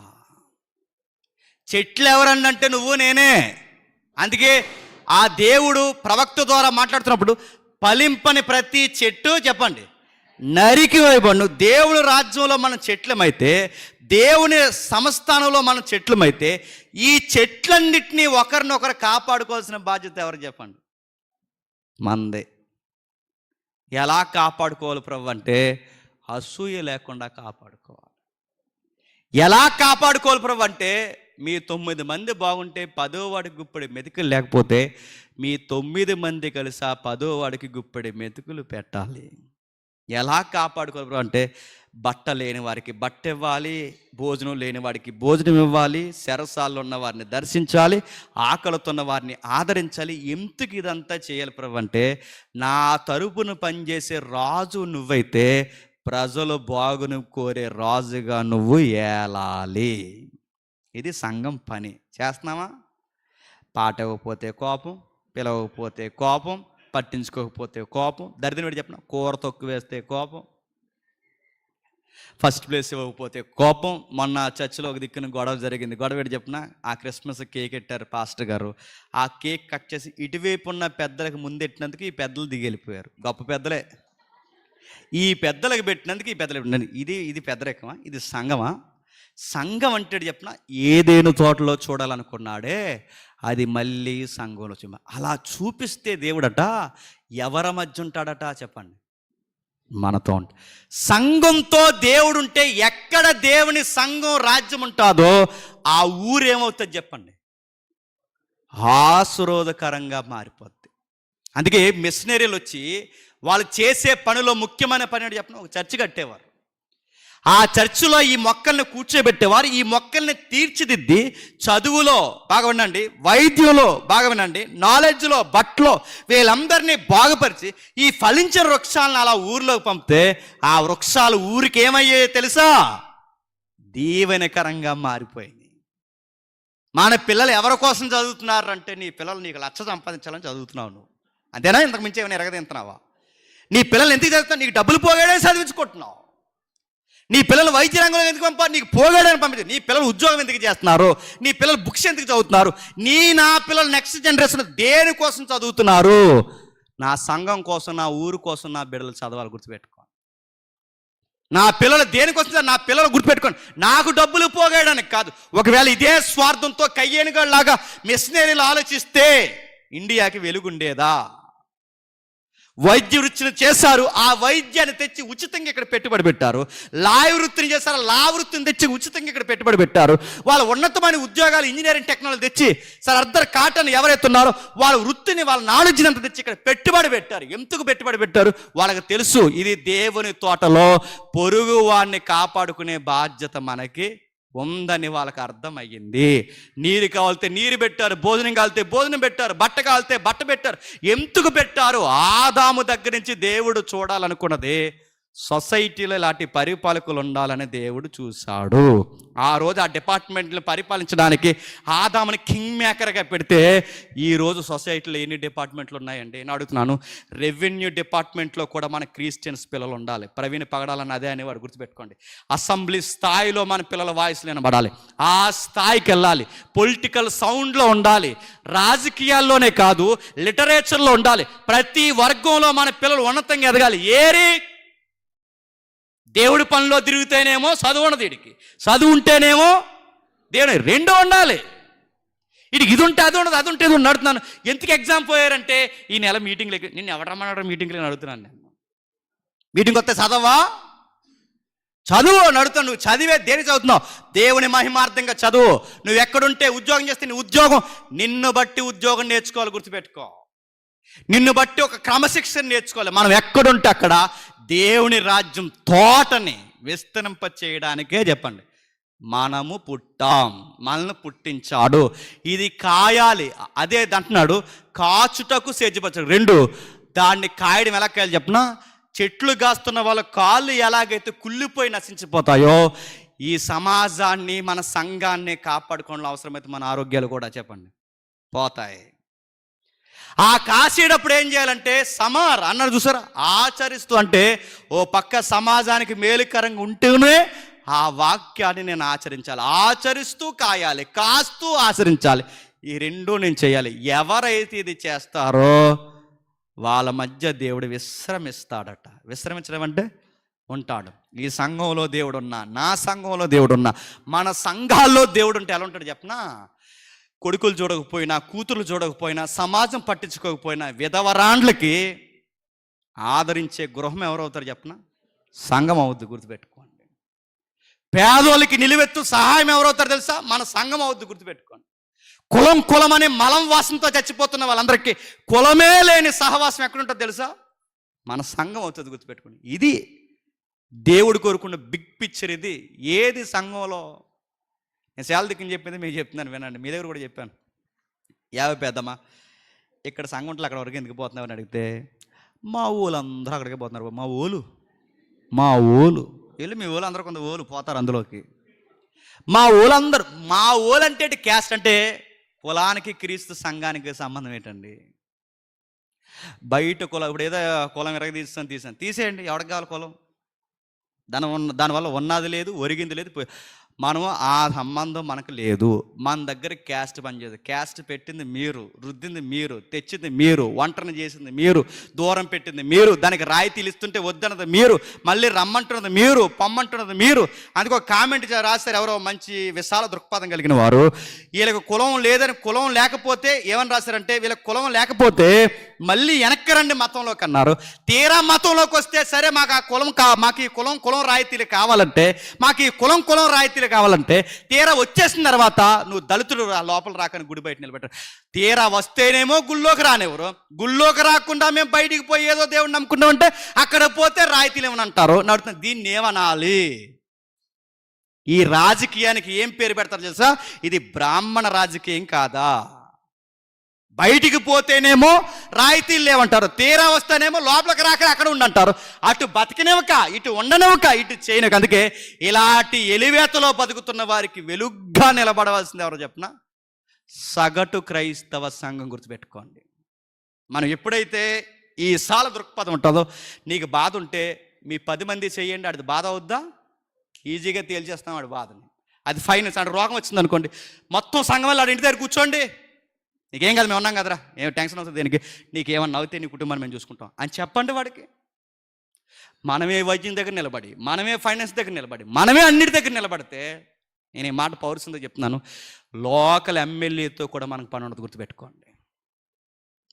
Speaker 1: చెట్లు ఎవరన్నంటే నువ్వు నేనే. అందుకే ఆ దేవుడు ప్రవక్త ద్వారా మాట్లాడుతున్నప్పుడు ఫలింపని ప్రతి చెట్టు చెప్పండి నరికి వేయబడును. దేవుడు రాజ్యంలో మనం చెట్లమైతే, దేవుని సంస్థానంలో మనం చెట్లమైతే, ఈ చెట్లన్నిటినీ ఒకరినొకరు కాపాడుకోవాల్సిన బాధ్యత ఎవరు చెప్పండి? మందే. ఎలా కాపాడుకోవాలి ప్రభు అంటే అసూయ లేకుండా కాపాడుకోవాలి. ఎలా కాపాడుకోవాలి ప్రభు అంటే మీ 9 మంది బాగుంటే 10వ వాడికి గుప్పెడి మెతుకులు లేకపోతే మీ 9 మంది కలిసి ఆ 10వ వాడికి గుప్పెడి మెతుకులు పెట్టాలి. ఎలా కాపాడుకోవాలి ప్రభు అంటే బట్ట లేని వారికి బట్ట ఇవ్వాలి, భోజనం లేని వాడికి భోజనం ఇవ్వాలి, చెరసాల్లో ఉన్న వారిని దర్శించాలి, ఆకలితో ఉన్న వారిని ఆదరించాలి. ఎందుకు ఇదంతా చేయాలి ప్రభు అంటే నా తరపున పనిచేసే రాజు నువ్వైతే ప్రజలు బాగును కోరే రాజుగా నువ్వు ఏలాలి. ఇది సంఘం పని. చేస్తున్నావా? పాట ఇవ్వకపోతే కోపం, పిలవకపోతే కోపం, పట్టించుకోకపోతే కోపం, దరిద్రం పెట్టి చెప్పిన కూర తొక్కు వేస్తే కోపం, ఫస్ట్ ప్లేస్ ఇవ్వకపోతే కోపం. మొన్న చర్చిలో ఒక దిక్కున గొడవ జరిగింది. గొడవ పెట్టి చెప్పిన ఆ క్రిస్మస్ కేక్ ఎట్టారు పాస్టర్ గారు. ఆ కేక్ కట్ చేసి ఇటువైపు ఉన్న పెద్దలకు ముందెట్టినందుకు ఈ పెద్దలు దిగెళ్ళిపోయారు. గొప్ప పెద్దలే. ఈ పెద్దలకు పెట్టినందుకు ఈ పెద్దలు పెట్టినందుకు ఇది పెద్దరికమా? ఇది సంఘమా? సంఘం అంటే చెప్పిన ఏదేను తోటలో చూడాలనుకున్నాడే అది మళ్ళీ సంఘంలో అలా చూపిస్తే దేవుడట ఎవరి మధ్య ఉంటాడట చెప్పండి? మనతో ఉంటా. సంఘంతో దేవుడు ఉంటే ఎక్కడ దేవుని సంఘం రాజ్యం ఉంటుందో ఆ ఊరేమవుతుంది చెప్పండి? ఆశీర్వాదకరంగా మారిపోద్ది. అందుకే మిషనరీలు వచ్చి వాళ్ళు చేసే పనిలో ముఖ్యమైన పని అంటే చెప్పిన ఒక చర్చి కట్టేవారు. ఆ చర్చిలో ఈ మొక్కల్ని కూర్చోబెట్టేవారు. ఈ మొక్కల్ని తీర్చిదిద్ది చదువులో బాగా వినండి, వైద్యంలో బాగా వినండి, నాలెడ్జ్లో, బట్టలో వీళ్ళందరినీ బాగుపరిచి ఈ ఫలించిన వృక్షాలను అలా ఊరిలోకి పంపితే ఆ వృక్షాలు ఊరికి ఏమయ్యాయో తెలుసా? దీవెనకరంగా మారిపోయింది. మన పిల్లలు ఎవరి కోసం చదువుతున్నారంటే నీ పిల్లలు నీకు లక్ష సంపాదించాలని చదువుతున్నావు నువ్వు, అంతేనా? ఇంతకు మించి ఏమైనా ఎరగదింటున్నావా? నీ పిల్లలు ఎందుకు చదువుతున్నావు? నీకు డబ్బులు పోగాడే చదివించుకుంటున్నావు. నీ పిల్లలు వైద్య రంగంలో ఎందుకు పంపారు? నీకు పోగాడని పంపించారు. నీ పిల్లలు ఉద్యోగం ఎందుకు చేస్తున్నారు? నీ పిల్లలు బుక్స్ ఎందుకు చదువుతున్నారు? నా పిల్లలు నెక్స్ట్ జనరేషన్ దేనికోసం చదువుతున్నారు? నా సంఘం కోసం, నా ఊరు కోసం నా బిడ్డలు చదవాలి. గుర్తుపెట్టుకోండి. నా పిల్లలు దేనికోసం? నా పిల్లలు గుర్తుపెట్టుకోండి. నాకు డబ్బులు పోగాడని కాదు. ఒకవేళ ఇదే స్వార్థంతో కయ్యేనుగాళ్ళలాగా మిషనరీలు ఆలోచిస్తే ఇండియాకి వెలుగుండేదా? వైద్య వృత్తిని చేశారు, ఆ వైద్యాన్ని తెచ్చి ఉచితంగా ఇక్కడ పెట్టుబడి పెట్టారు. లాయ వృత్తిని చేశారు, లా వృత్తిని తెచ్చి ఉచితంగా ఇక్కడ పెట్టుబడి పెట్టారు. వాళ్ళ ఉన్నతమైన ఉద్యోగాలు ఇంజనీరింగ్ టెక్నాలజీ తెచ్చి సార్ అర్ధర్ కాటన్ ఎవరైతున్నారో వాళ్ళ వృత్తిని, వాళ్ళ నాలెడ్జ్ని అంతా తెచ్చి ఇక్కడ పెట్టుబడి పెట్టారు. ఎందుకు పెట్టుబడి పెట్టారు? వాళ్ళకి తెలుసు ఇది దేవుని తోటలో పొరుగు వాడిని కాపాడుకునే బాధ్యత మనకి ఉందని వాళ్ళకి అర్థమయ్యింది. నీరు కావాలితే నీరు పెట్టారు, భోజనం కావాలితే భోజనం పెట్టారు, బట్ట కావాలితే బట్ట పెట్టారు. ఎందుకు పెట్టారు? ఆదాము దగ్గర నుంచి దేవుడు చూడాలనుకున్నది సొసైటీలో ఇలాంటి పరిపాలకులు ఉండాలని దేవుడు చూశాడు. ఆ రోజు ఆ డిపార్ట్మెంట్లు పరిపాలించడానికి ఆదాముని కింగ్ మేకర్గా పెడితే ఈరోజు సొసైటీలో ఎన్ని డిపార్ట్మెంట్లు ఉన్నాయండి నేను అడుగుతున్నాను. రెవెన్యూ డిపార్ట్మెంట్లో కూడా మన క్రిస్టియన్స్ పిల్లలు ఉండాలి. ప్రవీణ్ పగడాలని అదే అనేవాడు, గుర్తుపెట్టుకోండి. అసెంబ్లీ స్థాయిలో మన పిల్లల వాయిస్లు వినబడాలి, ఆ స్థాయికి వెళ్ళాలి. పొలిటికల్ సౌండ్లో ఉండాలి, రాజకీయాల్లోనే కాదు లిటరేచర్లో ఉండాలి. ప్రతి వర్గంలో మన పిల్లలు ఉన్నతంగా ఎదగాలి. ఏరి దేవుడి పనిలో తిరిగితేనేమో చదువు ఉండదు, వీడికి చదువు ఉంటేనేమో దేవుడు, రెండో ఉండాలి. వీడికి ఇది ఉంటే అది ఉండదు, అది ఉంటే ఇది నడుతున్నాను. ఎందుకు ఎగ్జామ్ పోయారంటే ఈ నెల మీటింగ్లకి నిన్ను ఎవరు రమ్మన్నాడు మీటింగ్లకి అడుగుతున్నాను నేను. మీటింగ్ వస్తే చదవా? చదువు నడుతావు. నువ్వు చదివే దేనికి చదువుతున్నావు? దేవుని మహిమార్థంగా చదువు. నువ్వు ఎక్కడుంటే ఉద్యోగం చేస్తే నీ ఉద్యోగం నిన్ను బట్టి ఉద్యోగం నేర్చుకోవాలి, గుర్తుపెట్టుకో. నిన్ను బట్టి ఒక క్రమశిక్షణ నేర్చుకోవాలి. మనం ఎక్కడుంటే అక్కడ దేవుని రాజ్యం తోటని విస్తరింప చేయడానికే చెప్పండి మనము పుట్టాం, మనల్ని పుట్టించాడు. ఇది కాయాలి, అదే అంటున్నాడు కాచుటకు సేద్యపరచాడు. రెండు, దాన్ని కాయడం ఎలా కాయాలి చెప్పిన, చెట్లు కాస్తున్న వాళ్ళ కాళ్ళు ఎలాగైతే కుళ్ళిపోయి నశించిపోతాయో ఈ సమాజాన్ని మన సంఘాన్ని కాపాడుకోవడం అవసరమైతే మన ఆరోగ్యాలు కూడా చెప్పండి పోతాయి. ఆ కాసేటప్పుడు ఏం చేయాలంటే సమార్ అన్నారు చూసారా, ఆచరిస్తూ అంటే ఓ పక్క సమాజానికి మేలుకరంగా ఉంటూనే ఆ వాక్యాన్ని నేను ఆచరించాలి. ఆచరిస్తూ కాయాలి, కాస్తూ ఆచరించాలి. ఈ రెండూ నేను చేయాలి. ఎవరైతే ఇది చేస్తారో వాళ్ళ మధ్య దేవుడు విశ్రమిస్తాడట. విశ్రమించడం అంటే ఉంటాడు. ఈ సంఘంలో దేవుడున్నా, నా సంఘంలో దేవుడున్నా, మన సంఘాల్లో దేవుడు ఉంటే ఎలా ఉంటాడు చెప్పనా? కొడుకులు చూడకపోయినా, కూతురు చూడకపోయినా, సమాజం పట్టించుకోకపోయినా విధవరాండ్లకి ఆదరించే గృహం ఎవరవుతారు చెప్పనా? సంఘం అవుద్ది, గుర్తుపెట్టుకోండి. పేదోళ్ళకి నిలువెత్తు సహాయం ఎవరవుతారు తెలుసా? మన సంఘం అవుద్ది, గుర్తుపెట్టుకోండి. కులం అనే మలం వాసనతో చచ్చిపోతున్న వాళ్ళందరికీ కులమే లేని సహవాసం ఎక్కడుంటుంది తెలుసా? మన సంఘం అవుతుంది, గుర్తుపెట్టుకోండి. ఇది దేవుడు కోరుకున్న బిగ్ పిక్చర్. ఇది ఏది సంఘంలో నేను శాలదిక్కని చెప్పింది మీకు చెప్తున్నాను వినండి. మీ దగ్గర కూడా చెప్పాను. పెద్దమ్మా ఇక్కడ సంఘం ఉంటే అక్కడ వరకు ఎందుకు పోతున్నామని అడిగితే మా ఊళ్ళందరూ అక్కడికే పోతున్నారు. మా ఊళ్ళు వెళ్ళి మీ ఊళ్ళో అందరూ కొంత ఊళ్ళు పోతారు అందులోకి. మా ఊళ్ళందరూ అంటే క్యాస్ట్ అంటే కులానికి క్రీస్తు సంఘానికి సంబంధం ఏంటండి? బయట కులం ఇప్పుడు ఏదో కులం ఎరగ తీసేయండి. ఎవరికి కావాలి కులం? దానివల్ల ఉన్నది లేదు, ఒరిగింది లేదు. మనము ఆ సంబంధం మనకు లేదు. మన దగ్గర క్యాస్ట్ పనిచేయదు. క్యాస్ట్ పెట్టింది మీరు, రుద్దింది మీరు, తెచ్చింది మీరు, వంటను చేసింది మీరు, దూరం పెట్టింది మీరు, దానికి రాయితీలు ఇస్తుంటే వద్దన్నది మీరు, మళ్ళీ రమ్మంటున్నది మీరు, పొమ్మంటున్నది మీరు. అందుకు ఒక కామెంట్ రాస్తారు ఎవరో మంచి విశాల దృక్పథం కలిగిన వారు. వీళ్ళకి కులం లేదని, కులం లేకపోతే ఏమని రాశారంటే వీళ్ళకి కులం లేకపోతే మళ్ళీ వెనక్కి రండి మతంలోకి అన్నారు. తీరా మతంలోకి వస్తే సరే మాకు ఆ కులం మాకు ఈ కులం రాయితీలు కావాలంటే, మాకు ఈ కులం రాయితీలు కావాలంటే, తీరా వచ్చేసిన తర్వాత నువ్వు దళితుడు లోపల రాకని గుడి బయట నిలబెట్టారు. తీరా వస్తేనేమో గుళ్ళోకి రానివ్వరు. గుళ్ళోకి రాకుండా మేము బయటికి పోయి ఏదో దేవుడిని నమ్ముకుంటామంటే అక్కడ పోతే రాయితీలు ఏమని అంటారు. నడుతుంది. దీన్ని ఏమనాలి? ఈ రాజకీయానికి ఏం పేరు పెడతారు తెలుసా? ఇది బ్రాహ్మణ రాజకీయం కాదా? బయటికి పోతేనేమో రాయితీలు లేవంటారు, తీరా వస్తేనేమో లోపలికి రాక అక్కడ ఉండంటారు. అటు బతికినవక, ఇటు ఉండనవక, ఇటు చేయనక. అందుకే ఇలాంటి ఎలివేతలో బతుకుతున్న వారికి వెలుగ్గా నిలబడవలసింది ఎవరో చెప్పిన సగటు క్రైస్తవ సంఘం. గుర్తుపెట్టుకోండి. మనం ఎప్పుడైతే ఈ సాల దృక్పథం ఉంటుందో, నీకు బాధ ఉంటే మీ 10 మంది చేయండి, అది బాధ అవుద్దా? ఈజీగా తేల్చేస్తాం వాడి బాధని. అది ఫైనల్స్ అంటే రోగం వచ్చింది అనుకోండి, మొత్తం సంఘం వల్ల ఇంటి దగ్గర కూర్చోండి, నీకేం కాదు మేము ఉన్నాం కదరా, ఏం టెన్షన్ అవుతుంది దేనికి, నీకేమన్నా అవుతే నీ కుటుంబాన్ని మేము చూసుకుంటాం అని చెప్పండి వాడికి. మనమే వైద్యం దగ్గర నిలబడి, మనమే ఫైనాన్స్ దగ్గర నిలబడి, మనమే అన్నిటి దగ్గర నిలబడితే, నేను ఈ మాట పౌరుషంతో చెప్తున్నాను, లోకల్ ఎమ్మెల్యేతో కూడా మనకు పని ఉండదు. గుర్తుపెట్టుకోండి.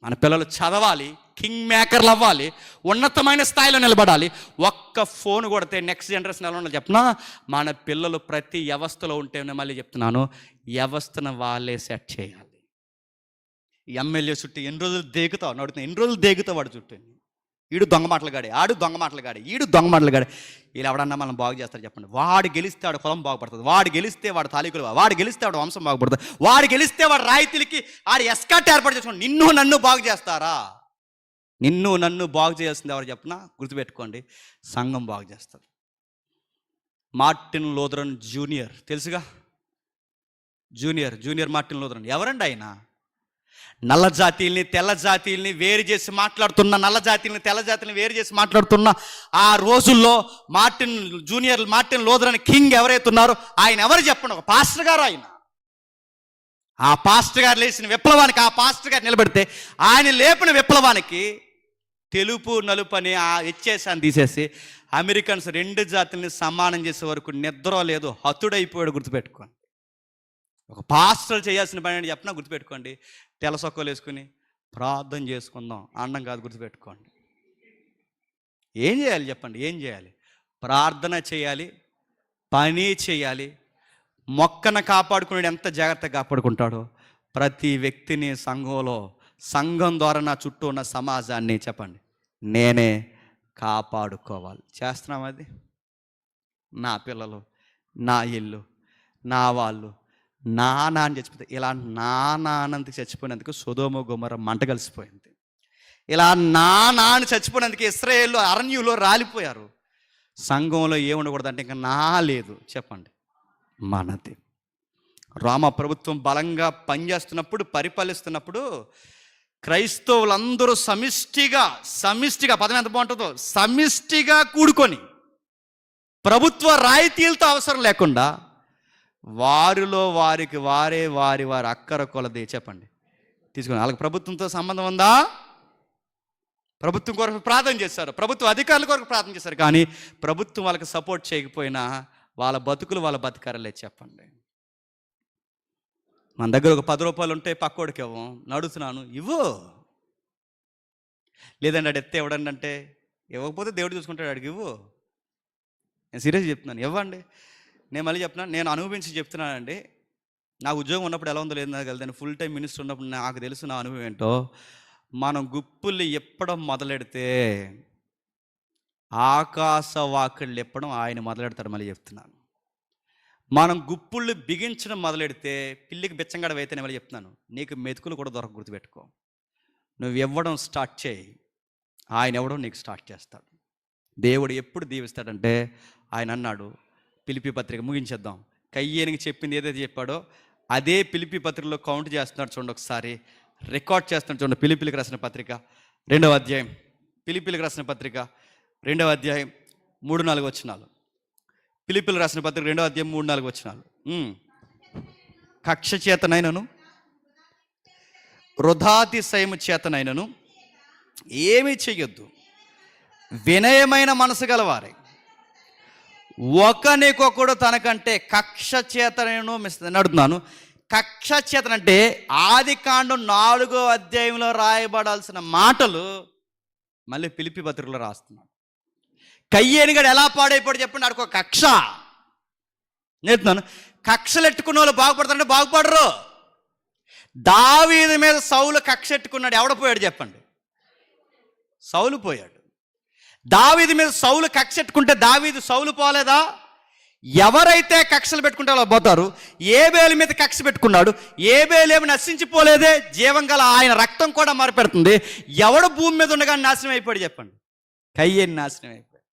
Speaker 2: మన పిల్లలు చదవాలి, కింగ్ మేకర్లు అవ్వాలి, ఉన్నతమైన స్థాయిలో నిలబడాలి. ఒక్క ఫోన్ కొడితే నెక్స్ట్ జనరేషన్ ఎలా ఉండాలి చెప్పనా? మన పిల్లలు ప్రతి వ్యవస్థలో ఉంటే, మళ్ళీ చెప్తున్నాను, వ్యవస్థను వాళ్ళే సెట్ చేయాలి. ఎమ్మెల్యే చుట్టూ ఎన్ని రోజులు దేగుతావు నడుతున్నా, ఎన్ని రోజులు దేగుతావు వాడు చుట్టూ. ఈడు దొంగ మాటలు గాడే, ఆడు దొంగ మాటలు గాడే, ఈడు దొంగ మాటలు గాడే. వీళ్ళు ఎవడన్నా మనం బాగు చేస్తారు చెప్పండి? వాడు గెలిస్తే వాడు కులం బాగుపడుతుంది, వాడు గెలిస్తే వాడు తాలూకులు, వాడు గెలిస్తే వాడు వంశం బాగుపడుతుంది, వాడు గెలిస్తే వాడు రాయితీలకి ఆడు ఎస్కాట్ ఏర్పాటు చేసుకోండి. నిన్ను నన్ను బాగు చేస్తారా? నిన్ను నన్ను బాగు చేయాల్సింది ఎవరు చెప్పినా గుర్తుపెట్టుకోండి, సంఘం బాగు చేస్తారు. మార్టిన్ లూథరన్ జూనియర్ తెలుసుగా? జూనియర్ మార్టిన్ లూథరన్ ఎవరండి ఆయన? నల్ల జాతీయుల్ని తెల్ల జాతీయుల్ని వేరు చేసి మాట్లాడుతున్న, నల్ల జాతీయుల్ని తెల్ల జాతీయుల్ని వేరు చేసి మాట్లాడుతున్న ఆ రోజుల్లో మార్టిన్ లూథరన్ కింగ్ ఎవరైతే ఉన్నారో ఆయన ఎవరు చెప్పండి? ఒక పాస్టర్ గారు. ఆయన ఆ పాస్టర్ గారు లేచిన విప్లవానికి, ఆ పాస్టర్ గారు నిలబెడితే ఆయన లేపిన విప్లవానికి తెలుపు నలుపు అని ఆ వ్యత్యాసాన్ని తీసేసి అమెరికన్స్ రెండు జాతుల్ని సమానం చేసే వరకు నిద్ర లేదు, హతుడైపోయాడు. గుర్తుపెట్టుకోండి. ఒక పాస్టర్ చేయాల్సిన పని అని చెప్పినా గుర్తుపెట్టుకోండి, తెల్ల సొక్కలు వేసుకుని ప్రార్థన చేసుకుందాం అన్నం కాదు. గుర్తుపెట్టుకోండి. ఏం చేయాలి చెప్పండి? ఏం చేయాలి? ప్రార్థన చేయాలి, పని చేయాలి. మొక్కను కాపాడుకునేది ఎంత జాగ్రత్తగా కాపాడుకుంటాడో ప్రతి వ్యక్తిని సంఘం ద్వారా నా చుట్టూ ఉన్న సమాజాన్ని చెప్పండి నేనే కాపాడుకోవాలి. చేస్తున్నాం అది? నా పిల్లలు, నా ఇల్లు, నా వాళ్ళు, నాన్న అని చచ్చిపోతే, ఇలా నాన్నందుకు చచ్చిపోయినందుకు సొదొమ గొమొర్రా మంట కలిసిపోయింది. ఇలా నాన్న అని చచ్చిపోయినందుకు ఇశ్రాయేలు అరణ్యంలో రాలిపోయారు. సంఘంలో ఏముండకూడదంటే ఇంకా నా లేదు చెప్పండి, మనది. రోమా ప్రభుత్వం బలంగా పనిచేస్తున్నప్పుడు, పరిపాలిస్తున్నప్పుడు క్రైస్తవులందరూ సమిష్టిగా పదం ఎంత బాగుంటుందో, సమిష్టిగా కూడుకొని ప్రభుత్వ రాయితీలతో అవసరం లేకుండా వారిలో వారికి వారి అక్కర కొలది చెప్పండి తీసుకుని. వాళ్ళకి ప్రభుత్వంతో సంబంధం ఉందా? ప్రభుత్వం కొరకు ప్రార్థన చేశారు, ప్రభుత్వ అధికారుల కొరకు ప్రార్థన చేశారు, కానీ ప్రభుత్వం వాళ్ళకి సపోర్ట్ చేయకపోయినా వాళ్ళ బతుకులు వాళ్ళ బతకారలే చెప్పండి. మన దగ్గర ఒక 10 రూపాయలు ఉంటే పక్కోడికి ఇవ్వం, నడుస్తున్నాను ఇవ్వు, లేదండి అడు ఎత్తే ఇవ్వడండి అంటే, ఇవ్వకపోతే దేవుడు చూసుకుంటాడు, అడిగి ఇవ్వు. నేను సీరియస్ చెప్తున్నాను, ఇవ్వండి. నేను మళ్ళీ చెప్తున్నాను, నేను అనుభవించి చెప్తున్నానండి. నాకు ఉద్యోగం ఉన్నప్పుడు ఎలా ఉందో లేదు నాకు తెలియదు, ఫుల్ టైం మినిస్టర్ ఉన్నప్పుడు నాకు తెలుసు నా అనుభవం ఏంటో. మనం గుప్పుల్ని ఎప్పడం మొదలెడితే ఆకాశ వాకిళ్ళు ఎప్పడం ఆయన మొదలెడతాడు. మళ్ళీ చెప్తున్నాను, మనం గుప్పుళ్ళు బిగించడం మొదలెడితే పిల్లికి బిచ్చంగడ అయితేనే మళ్ళీ చెప్తున్నాను, నీకు మెతుకులు కూడా దొరక. గుర్తుపెట్టుకో, నువ్వు ఇవ్వడం స్టార్ట్ చేయి, ఆయన ఇవ్వడం నీకు స్టార్ట్ చేస్తాడు. దేవుడు ఎప్పుడు దీవిస్తాడంటే, ఆయన అన్నాడు, ఫిలిప్పీ పత్రిక ముగించేద్దాం, కయ్యేనికి చెప్పింది ఏదైతే చెప్పాడో అదే ఫిలిప్పీ పత్రికలో కౌంట్ చేస్తున్నాడు. చూడండి ఒకసారి, రికార్డ్ చేస్తున్నాడు చూడండి. ఫిలిప్పీలకు రాసిన పత్రిక 2వ అధ్యాయం, ఫిలిప్పీలకు రాసిన పత్రిక 2వ అధ్యాయం 3-4 వచనాలు. ఫిలిప్పీలకు రాసిన పత్రిక 2వ అధ్యాయం 3-4 వచనాలు. కక్ష చేతనైనను వృధాతిశయము చేతనైనను ఏమీ చెయ్యొద్దు, వినయమైన మనసు గలవారే ఒకనికొకడు తనకంటే. కక్ష చేతనైనను అడుగుతున్నాను, కక్ష చేతనంటే ఆదికాండం 4వ అధ్యాయంలో రాయబడాల్సిన మాటలు మళ్ళీ ఫిలిప్పీ పత్రికలో రాస్తున్నాడు. కయ్యేనిగాడు ఎలా పాడైపోయాడు చెప్పండి? ఆడుకో కక్ష నేర్తున్నాను. కక్షలు ఎట్టుకున్న వాళ్ళు బాగుపడతారంటే బాగుపడరు. దావీదు మీద సౌలు కక్ష ఎట్టుకున్నాడు, ఎవడపోయాడు చెప్పండి? సౌలు పోయాడు. దావీదు మీద సౌలు కక్ష ఎట్టుకుంటే సౌలు పోలేదా? ఎవరైతే కక్షలు పెట్టుకుంటే వాళ్ళు పోతారు. ఏబేలు మీద కక్ష పెట్టుకున్నాడు, ఏబేలు ఏమి నశించిపోలేదే, జీవం గల ఆయన రక్తం కూడా మారిపెడుతుంది. ఎవడు భూమి మీద ఉండగా నాశనం అయిపోయాడు చెప్పండి? కయ్యేని నాశనం అయిపోయాడు.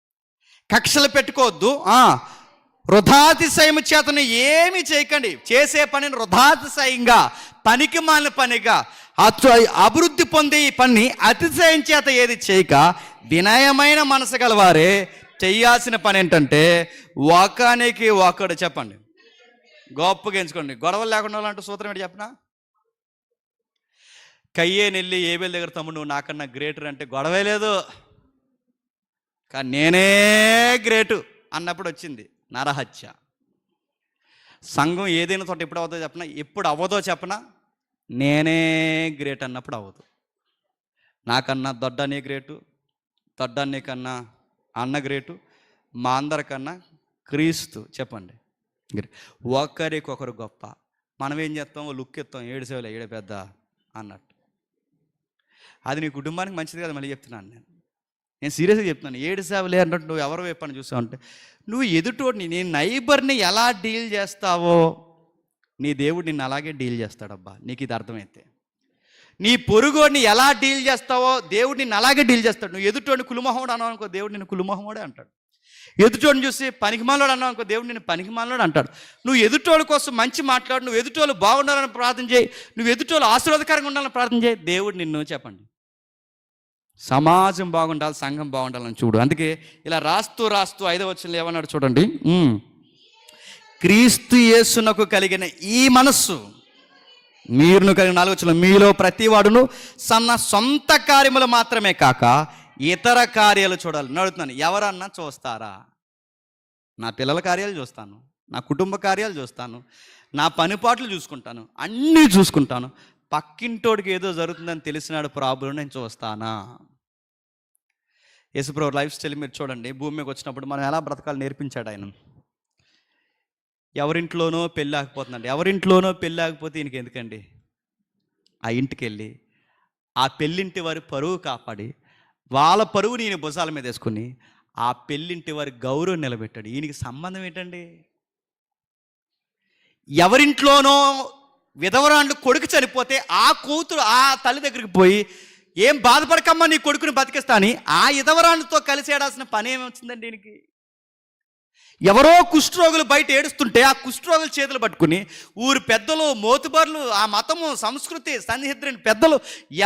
Speaker 2: కక్షలు పెట్టుకోవద్దు, వృధాతిశయము చేతను ఏమి చేయకండి. చేసే పనిని వృధాతిశయంగా, పనికి మాలిన పనిగా, అభివృద్ధి పొందే ఈ పని అతిశయం చేత ఏది చేయక వినయమైన మనసు గలవారే చెయ్యాల్సిన పని ఏంటంటే ఒకనికి ఒకడు చెప్పండి గొప్పగా ఎంచుకోండి. గొడవలు లేకుండా అంటూ సూత్రం ఏంటి చెప్పనా? కయ్యేని వెళ్ళి ఏబేలు దగ్గర, తమ్ముడు నువ్వు నాకన్నా గ్రేటర్ అంటే గొడవే లేదు, కానీ నేనే గ్రేటు అన్నప్పుడు వచ్చింది నరహత్య. సంఘం ఏదైనా చోట ఎప్పుడు అవ్వదో చెప్పనా? ఎప్పుడు అవ్వదో చెప్పనా? నేనే గ్రేట్ అన్నప్పుడు అవ్వదు. నాకన్నా దొడ్డనే గ్రేటు, దొడ్డనే కన్నా అన్న గ్రేటు, మా అందరికన్నా క్రీస్తు. చెప్పండి, ఒకరికొకరు గొప్ప. మనం ఏం చేస్తాం, లుక్ ఇస్తాం, ఏడు సేవలే ఏడు పెద్ద అన్నట్టు. అది నీ కుటుంబానికి మంచిది కదా. మళ్ళీ చెప్తున్నాను, నేను సీరియస్గా చెప్తున్నాను. ఏడు సేవలే అన్నట్టు నువ్వు ఎవరు వైపు చూసావంటే, నువ్వు ఎదుటోడిని, నీ నైబర్ని ఎలా డీల్ చేస్తావో నీ దేవుడు నిన్ను అలాగే డీల్ చేస్తాడబ్బా. నీకు ఇది అర్థమైతే, నీ పొరుగోడిని ఎలా డీల్ చేస్తావో దేవుడు నిన్ను అలాగే డీల్ చేస్తాడు. నువ్వు ఎదుటోడిని కులుమొహముడు అన్నావు అనుకో, దేవుడు నిన్ను కులుమొహముడే అంటాడు. ఎదుటోడిని చూసి పనికిమాలోడు అన్నావు అనుకో, దేవుడు నిన్ను పనికిమాలోడు అంటాడు. నువ్వు ఎదుటోళ్ళ కోసం మంచి మాట్లాడు, నువ్వు ఎదుటోళ్ళు బాగుండాలని ప్రార్థన చేయి, నువ్వు ఎదుటోళ్ళు ఆశీర్వాదకరంగా ఉండాలని ప్రార్థన చేయి, దేవుడు నిన్ను చెప్పండి సమాజం బాగుండాలి, సంఘం బాగుండాలని చూడు. అందుకే ఇలా రాస్తూ 5వ వచనంలో ఏమన్నాడు చూడండి, క్రీస్తు యేసునకు కలిగిన ఈ మనస్సు మీరును కలిగిన 4వ వచనం, మీలో ప్రతి వాడును సొంత కార్యములు మాత్రమే కాక ఇతర కార్యాలు చూడాలి. నేను అడుగుతున్నాను, ఎవరన్నా చూస్తారా? నా పిల్లల కార్యాలు చూస్తాను, నా కుటుంబ కార్యాలు చూస్తాను, నా పనిపాట్లు చూసుకుంటాను, అన్నీ చూసుకుంటాను. పక్కింటోడికి ఏదో జరుగుతుందని తెలిసినాడు ప్రాబ్లం నేను చూస్తానా? యేసుప్రభు లైఫ్ స్టైల్ మీరు చూడండి. భూమి మీదకి వచ్చినప్పుడు మనం ఎలా బ్రతకాలి నేర్పించాడు ఆయన. ఎవరింట్లోనో పెళ్ళి ఆగిపోతుందండి, ఎవరింట్లోనో పెళ్ళి ఆగిపోతే ఈయనకి ఎందుకండి? ఆ ఇంటికి వెళ్ళి ఆ పెళ్ళింటి వారి పరువు కాపాడి వాళ్ళ పరువుని ఈయన భుజాల మీద వేసుకుని ఆ పెళ్ళింటి వారి గౌరవం నిలబెట్టాడు. ఈయనకి సంబంధం ఏంటండి? ఎవరింట్లోనో విధవరాండు కొడుకు చనిపోతే ఆ కూతురు ఆ తల్లి దగ్గరికి పోయి, ఏం బాధపడకమ్మా నీ కొడుకుని బతికిస్తా అని ఆ విధవరాండుతో కలిసి ఏడాల్సిన పని ఏమి వచ్చిందండి ఈయనకి? ఎవరో కుష్ఠరోగులు బయట ఏడుస్తుంటే ఆ కుష్ఠరోగుల చేతులు పట్టుకుని ఊరు పెద్దలు, మోతుబర్లు, ఆ మతము, సంస్కృతి, సన్నిహితుని పెద్దలు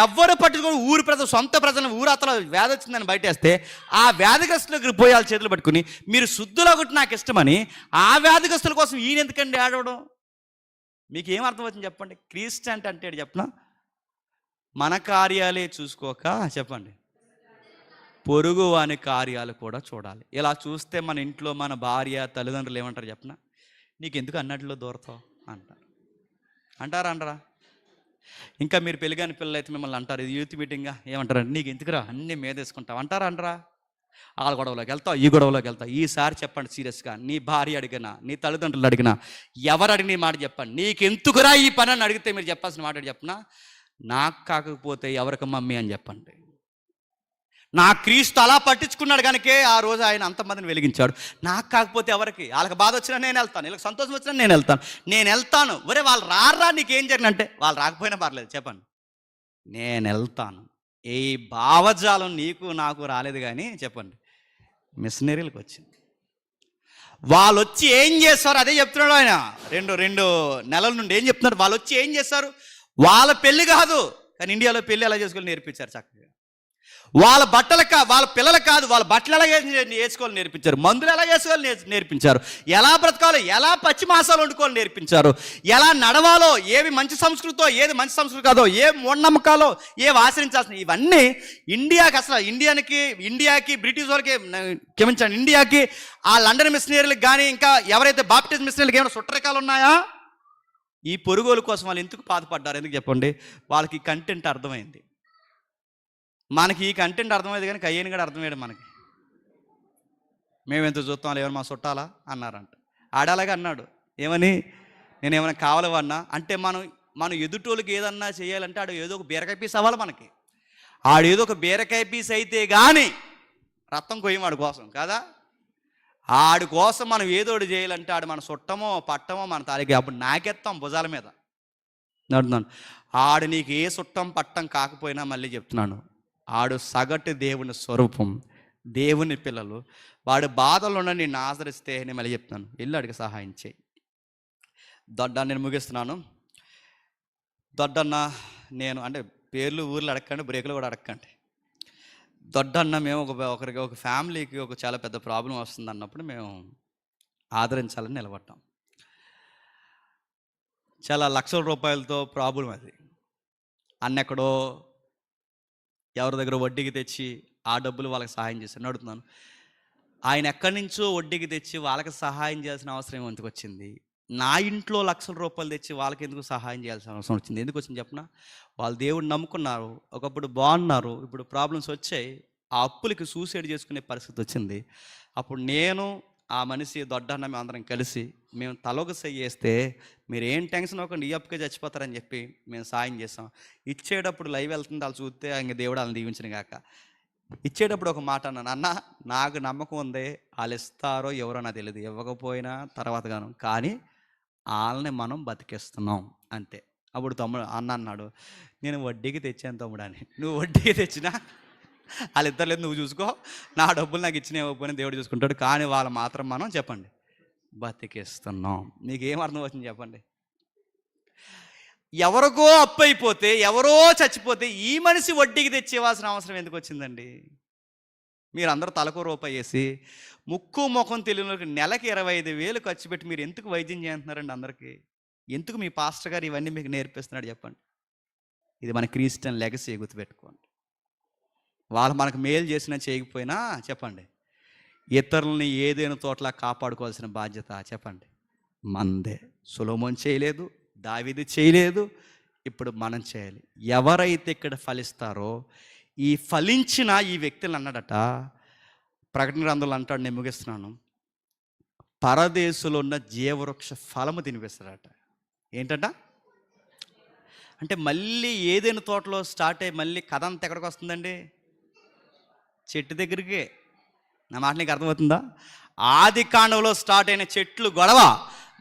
Speaker 2: ఎవరు పట్టుకుని ఊరు ప్రజలు, సొంత ప్రజలను ఊరతలో వ్యాధి వచ్చిందని బయటేస్తే ఆ వ్యాధిగ్రస్తుల దగ్గర పోయి వాళ్ళ చేతులు పట్టుకుని మీరు శుద్ధులు ఒకటి నాకు ఇష్టమని ఆ వ్యాధిగ్రస్తుల కోసం ఈయన ఎందుకండి ఆడవడం? మీకు ఏం అర్థమవుతుంది చెప్పండి? క్రీస్తు అంటే చెప్పనా, మన కార్యాలే చూసుకోక చెప్పండి పొరుగు వాని కార్యాలు కూడా చూడాలి. ఇలా చూస్తే మన ఇంట్లో మన భార్య, తల్లిదండ్రులు ఏమంటారు చెప్పనా, నీకు ఎందుకు అన్నట్లో దూరతావు అంటారా? ఇంకా మీరు పెళ్ళిగాని పిల్లలు అయితే మిమ్మల్ని అంటారు, ఇది యూత్ మీటింగ్గా ఏమంటారు, నీకు ఎందుకురా అన్నీ మీదేసుకుంటావు అంటారా? వాళ్ళ గొడవలోకి వెళ్తావు, ఈ గొడవలోకి వెళ్తావు. ఈసారి చెప్పండి సీరియస్గా, నీ భార్య అడిగినా, నీ తల్లిదండ్రులు అడిగినా, ఎవరు అడిగిన ఈ మాట చెప్పండి, నీకెందుకురా ఈ పని అని అడిగితే మీరు చెప్పాల్సిన మాట చెప్పనా, నాకు కాకపోతే ఎవరికి మమ్మీ అని చెప్పండి. నా క్రీస్తు అలా పట్టించుకున్నాడు కనుకే ఆ రోజు ఆయన అంతమందిని వెలిగించాడు. నాకు కాకపోతే ఎవరికి? వాళ్ళకి బాధ వచ్చినా నేను వెళ్తాను, వీళ్ళకి సంతోషం వచ్చినా నేను వెళ్తాను. ఒరే వాళ్ళు రారా నీకేం జరిగినంటే, వాళ్ళు రాకపోయినా పర్లేదు చెప్పండి, నేను వెళ్తాను. ఏ భావజాలం నీకు నాకు రాలేదు కానీ చెప్పండి మిషనరీలకు వచ్చింది. వాళ్ళు వచ్చి ఏం చేస్తారు అదే చెప్తున్నాడు ఆయన. రెండు నెలల నుండి ఏం చెప్తున్నారు, వాళ్ళు వచ్చి ఏం చేస్తారు, వాళ్ళ పెళ్ళి కాదు కానీ ఇండియాలో పెళ్ళి ఎలా చేసుకోవాలి నేర్పించారు చక్కగా. వాళ్ళ వాళ్ళ పిల్లలు కాదు, వాళ్ళ బట్టలు ఎలా వేసుకోవాలి నేర్పించారు, మందులు ఎలా వేసుకోవాలి నేర్పించారు, ఎలా బ్రతకాలో, ఎలా పచ్చి మాసాలు వండుకోవాలి నేర్పించారు, ఎలా నడవాలో, ఏవి మంచి సంస్కృతో ఏది మంచి సంస్కృతి కాదో, ఏ మూఢనమ్మకాలో ఏవి ఆచరించాల్సిన, ఇవన్నీ ఇండియాకి అసలు ఇండియాకి బ్రిటిష్ వాళ్ళకి క్షమించండి, ఇండియాకి ఆ లండన్ మిషనరీలకు కానీ ఇంకా ఎవరైతే బాప్టిస్ట్ మిషనరీలకు ఏమైనా సుట్టరికాలు ఉన్నాయా? ఈ పొరుగోలు కోసం వాళ్ళు ఎందుకు బాధపడ్డారు? ఎందుకు చెప్పండి, వాళ్ళకి కంటెంట్ అర్థమైంది. మనకి ఈ కంటెంట్ అర్థమైంది కానీ కయ్యని కూడా అర్థమయ్యాడు మనకి. మేము ఎంత చూస్తాం, వాళ్ళు ఏమైనా మా చుట్టాలా అన్నారంట. ఆడాలాగా అన్నాడు, ఏమని, నేను ఏమైనా కావాలవన్నా అంటే మనం ఎదుటోళ్ళకి ఏదన్నా చేయాలంటే ఆడు ఏదో ఒక బీరకాయ పీస్ అవ్వాలి మనకి. ఆడేదో ఒక బీరకాయ పీస్ అయితే కానీ రక్తం కొయ్యం వాడి కోసం కదా. ఆడి కోసం మనం ఏదోటి చేయాలంటే ఆడు మన చుట్టమో పట్టమో మన తాలికి అప్పుడు నాకెత్తాం భుజాల మీద నడుతున్నాను. ఆడు నీకు ఏ చుట్టం పట్టం కాకపోయినా మళ్ళీ చెప్తున్నాను, ఆడు సగటు దేవుని స్వరూపం, దేవుని పిల్లలు. వాడు బాధల్లో నిన్ను ఆదరిస్తే నేను మళ్ళీ చెప్తున్నాను, వెళ్ళి అడిగి సహాయం చేయి. నేను ముగిస్తున్నాను. దొడ్డన్న నేను అంటే పేర్లు ఊర్లు అడగండి, బ్రేకులు కూడా అడగండి. దొడ్డన్న మేము ఒక ఫ్యామిలీకి ఒక చాలా పెద్ద ప్రాబ్లం వస్తుంది అన్నప్పుడు మేము ఆదరించాలని నిలబడ్డాం. చాలా లక్షల రూపాయలతో ప్రాబ్లం అది. అన్నెక్కడో ఎవరి దగ్గర వడ్డీకి తెచ్చి ఆ డబ్బులు వాళ్ళకి సహాయం చేశాను అడుగుతున్నాను. ఆయన ఎక్కడి నుంచో వడ్డీకి తెచ్చి వాళ్ళకి సహాయం చేయాల్సిన అవసరం ఎందుకు వచ్చింది? నా ఇంట్లో లక్షల రూపాయలు తెచ్చి వాళ్ళకి ఎందుకు సహాయం చేయాల్సిన అవసరం వచ్చింది? ఎందుకు వచ్చింది చెప్పనా? వాళ్ళు దేవుడిని నమ్ముకున్నారు, ఒకప్పుడు బాగున్నారు, ఇప్పుడు ప్రాబ్లమ్స్ వచ్చాయి, ఆ అప్పులకి సూసైడ్ చేసుకునే పరిస్థితి వచ్చింది. అప్పుడు నేను ఆ మనిషి దొడ్డన్న మేము అందరం కలిసి మేము తలొక చెయ్యేస్తే మీరు ఏం టెన్షన్ అవ్వకుండా ఈ అప్పుకే చచ్చిపోతారని చెప్పి మేము సాయం చేసాం. ఇచ్చేటప్పుడు లైవ్ వెళ్తుంది, వాళ్ళు చూస్తే ఇంక దేవుడు వాళ్ళని దీవించిన గాక. ఇచ్చేటప్పుడు ఒక మాట అన్నాను, అన్న నాకు నమ్మకం ఉంది వాళ్ళు ఇస్తారో ఎవరో నాకు తెలియదు, ఇవ్వకపోయినా తర్వాత గాను, కానీ వాళ్ళని మనం బతికిస్తున్నాం అంతే. అప్పుడు తమ్ముడు అన్న అన్నాడు, నేను వడ్డీకి తెచ్చాను తమ్ముడు అని. నువ్వు వడ్డీకి తెచ్చినా వాళ్ళిద్దరు లేదు, నువ్వు చూసుకో, నా డబ్బులు నాకు ఇచ్చిన ఇవ్వకపోయినా దేవుడు చూసుకుంటాడు, కానీ వాళ్ళు మాత్రం మనం చెప్పండి బతికిస్తున్నాం. మీకు ఏం అర్థం అవుతుంది చెప్పండి? ఎవరికో అప్పు అయిపోతే, ఎవరో చచ్చిపోతే ఈ మనిషి వడ్డీకి తెచ్చి ఇవ్వాల్సిన అవసరం ఎందుకు వచ్చిందండి? మీరు అందరూ తలకు రూపాయి వేసి ముక్కు ముఖం తెలియని నెలకి 25,000 ఖర్చు పెట్టి మీరు ఎందుకు వైద్యం చేస్తున్నారండి అందరికీ? ఎందుకు మీ పాస్టర్ గారు ఇవన్నీ మీకు నేర్పిస్తున్నాడు చెప్పండి? ఇది మన క్రిస్టియన్ లెగసీ, గుర్తుపెట్టుకోండి. వాళ్ళు మనకు మేలు చేసినా చేయకపోయినా చెప్పండి, ఇతరులని ఏదైనా తోటలా కాపాడుకోవాల్సిన బాధ్యత చెప్పండి మందే. సొలొమోన్ చేయలేదు, దావీదు చేయలేదు, ఇప్పుడు మనం చేయాలి. ఎవరైతే ఇక్కడ ఫలిస్తారో ఈ ఫలించిన ఈ వ్యక్తులు అన్నాడట, ప్రకటన గ్రంథంలో అంటాడు, నేను ముగిస్తున్నాను, పరదేశంలో ఉన్న జీవవృక్ష ఫలము తినిపిస్తాడట. ఏంటట అంటే మళ్ళీ ఏదైనా తోటలో స్టార్ట్ అయ్యి మళ్ళీ కథ అంతా ఎక్కడికి వస్తుందండి? చెట్టు దగ్గరికి. నా మాట నీకు అర్థమవుతుందా? ఆది కాండంలో స్టార్ట్ అయిన చెట్లు గొడవ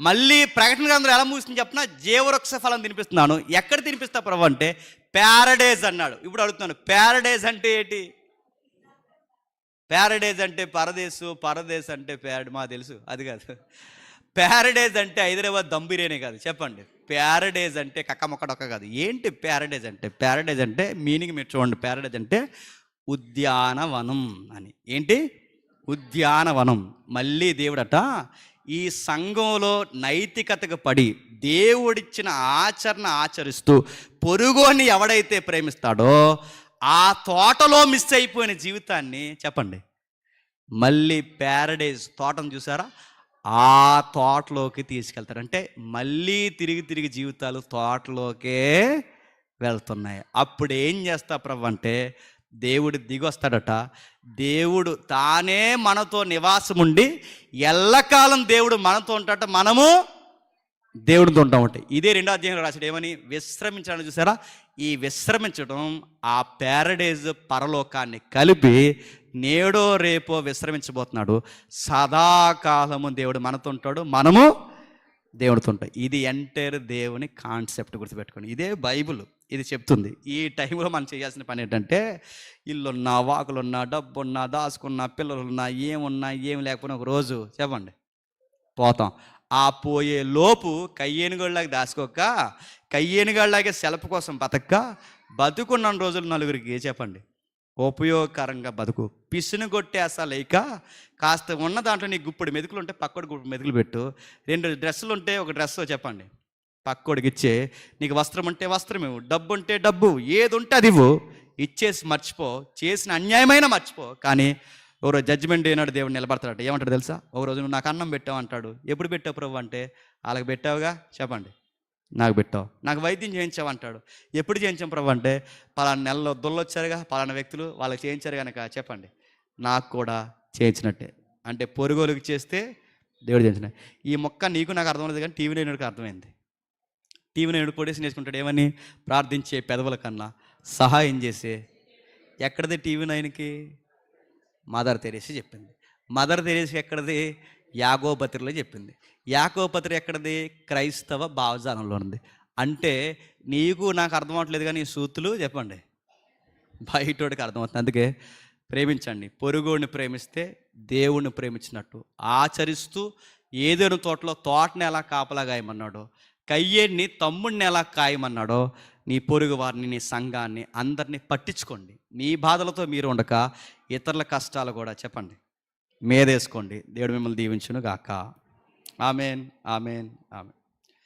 Speaker 2: మళ్ళీ ప్రకటన గ్రంథంలో ఎలా ముగిస్తుంది చెప్పిన, జీవవృక్ష ఫలం తినిపిస్తున్నాను. ఎక్కడ తినిపిస్తా ప్రభు అంటే ప్యారడైజ్ అన్నాడు. ఇప్పుడు అడుగుతున్నాను, ప్యారడైజ్ అంటే ఏంటి? ప్యారడైజ్ అంటే పరదేశు, పరదేశ్ అంటే మా తెలుసు, అది కాదు. ప్యారడైజ్ అంటే హైదరాబాద్ దమ్ బిర్యానీ కాదు, చెప్పండి. ప్యారడైజ్ అంటే కక్కమొక్కడొక్క కాదు. ఏంటి ప్యారడైజ్ అంటే? ప్యారడైజ్ అంటే మీనింగ్ మీరు చూడండి. ప్యారడైజ్ అంటే ఉద్యానవనం అని. ఏంటి? ఉద్యానవనం. మళ్ళీ దేవుడట ఈ సంఘంలో నైతికతకు పడి దేవుడిచ్చిన ఆచరణ ఆచరిస్తూ పొరుగోని ఎవడైతే ప్రేమిస్తాడో ఆ తోటలో మిస్ అయిపోయిన జీవితాన్ని చెప్పండి మళ్ళీ ప్యారడైజ్ తోటను చూసారా, ఆ తోటలోకి తీసుకెళ్తారు. అంటే మళ్ళీ తిరిగి తిరిగి జీవితాలు తోటలోకే వెళ్తున్నాయి. అప్పుడు ఏం చేస్తా ప్రభు అంటే దేవుడు దిగొస్తాడట. దేవుడు తానే మనతో నివాసం ఉండి ఎల్లకాలం దేవుడు మనతో ఉంటాడట, మనము దేవుడితో ఉంటాం. ఉంటాయి. ఇదే 2వ అధ్యాయంలో రాశాడు ఏమని? విశ్రమించడం. చూసారా, ఈ విశ్రమించడం ఆ ప్యారడైజ్ పరలోకాన్ని కలిపి నేడో రేపో విశ్రమించబోతున్నాడు. సదాకాలము దేవుడు మనతో ఉంటాడు, మనము దేవుడితో ఉంటాం. ఇది ఎంటైర్ దేవుని కాన్సెప్ట్, గుర్తుపెట్టుకోండి. ఇదే బైబిల్ ఇది చెప్తుంది. ఈ టైంలో మనం చేయాల్సిన పని ఏంటంటే, ఇల్లున్నా, వాకులున్నా, డబ్బున్నా, దాచుకున్నా, పిల్లలున్నా, ఏమున్నా ఏం లేకపోయినా ఒక రోజు చెప్పండి పోతాం. ఆ పోయే లోపు కయ్యేనుగాళ్ళకి దాచుకోక, కయ్యేనుగాళ్ళకి సెలపు కోసం బతక్క, బతుకున్న రోజులు నలుగురికి చెప్పండి ఉపయోగకరంగా బతుకు. పిసును కొట్టేసా లేక కాస్త ఉన్న దాంట్లో నీకు గుప్పుడు మెతుకులు ఉంటే పక్కోడి గుప్పుడు మెతుకులు పెట్టు. 2 డ్రెస్సులు ఉంటే ఒక డ్రెస్ చెప్పండి పక్కోడికి ఇచ్చే. నీకు వస్త్రం ఉంటే వస్త్రం ఇవ్వు, డబ్బు ఉంటే డబ్బు, ఏది ఉంటే అది ఇవ్వు. ఇచ్చేసి మర్చిపో, చేసిన అన్యాయమైన మర్చిపో. కానీ ఒకరోజు జడ్జిమెంట్ అయినాడు దేవుడు నిలబడతాడట. ఏమంటాడు తెలుసా? ఒకరోజు నువ్వు నాకు అన్నం పెట్టావు అంటాడు. ఎప్పుడు పెట్టావు ప్రభు అంటే, వాళ్ళకి పెట్టావుగా చెప్పండి, నాకు పెట్టావు. నాకు వైద్యం చేయించావు అంటాడు. ఎప్పుడు చేయించాం ప్రభు అంటే, పలానా నెలలో దొల్లొచ్చారుగా పలానా వ్యక్తులు, వాళ్ళకి చేయించారు కనుక చెప్పండి నాకు కూడా చేయించినట్టే. అంటే పొరుగోలుకి చేస్తే దేవుడు చేయించిన. ఈ మొక్క నీకు నాకు అర్థమవుతుంది, కానీ టీవీ నైనుడికి అర్థమైంది. టీవీ నైనుడు కొడేసి నేర్చుకుంటాడు ఏమని? ప్రార్థించే పెదవుల కన్నా సహాయం చేసే. ఎక్కడిది టీవీ నైన్కి? మదర్ తెరేసి చెప్పింది. మదర్ తెరేసి ఎక్కడిది? యాకోబత్రిలో చెప్పింది. యాకోబత్రి ఎక్కడిది? క్రైస్తవ భావజాలంలో ఉంది. అంటే నీకు నాకు అర్థం అవ్వట్లేదు, కానీ ఈ సూతులు చెప్పండి బయటోడికి అర్థమవుతుంది. అందుకే ప్రేమించండి. పొరుగోడిని ప్రేమిస్తే దేవుణ్ణి ప్రేమించినట్టు ఆచరిస్తూ, ఏదైనా తోటని ఎలా కాపలా గాయమన్నాడో, కయ్యేడిని తమ్ముడిని ఎలా కాయమన్నాడో, నీ పొరుగు వారిని, నీ సంఘాన్ని, అందరినీ పట్టించుకోండి. మీ బాధలతో మీరు ఉండక ఇతరుల కష్టాలు కూడా చెప్పండి మీదేసుకోండి. దేవుడు మిమ్మల్ని దీవించును గాక. Amen, amen, amen.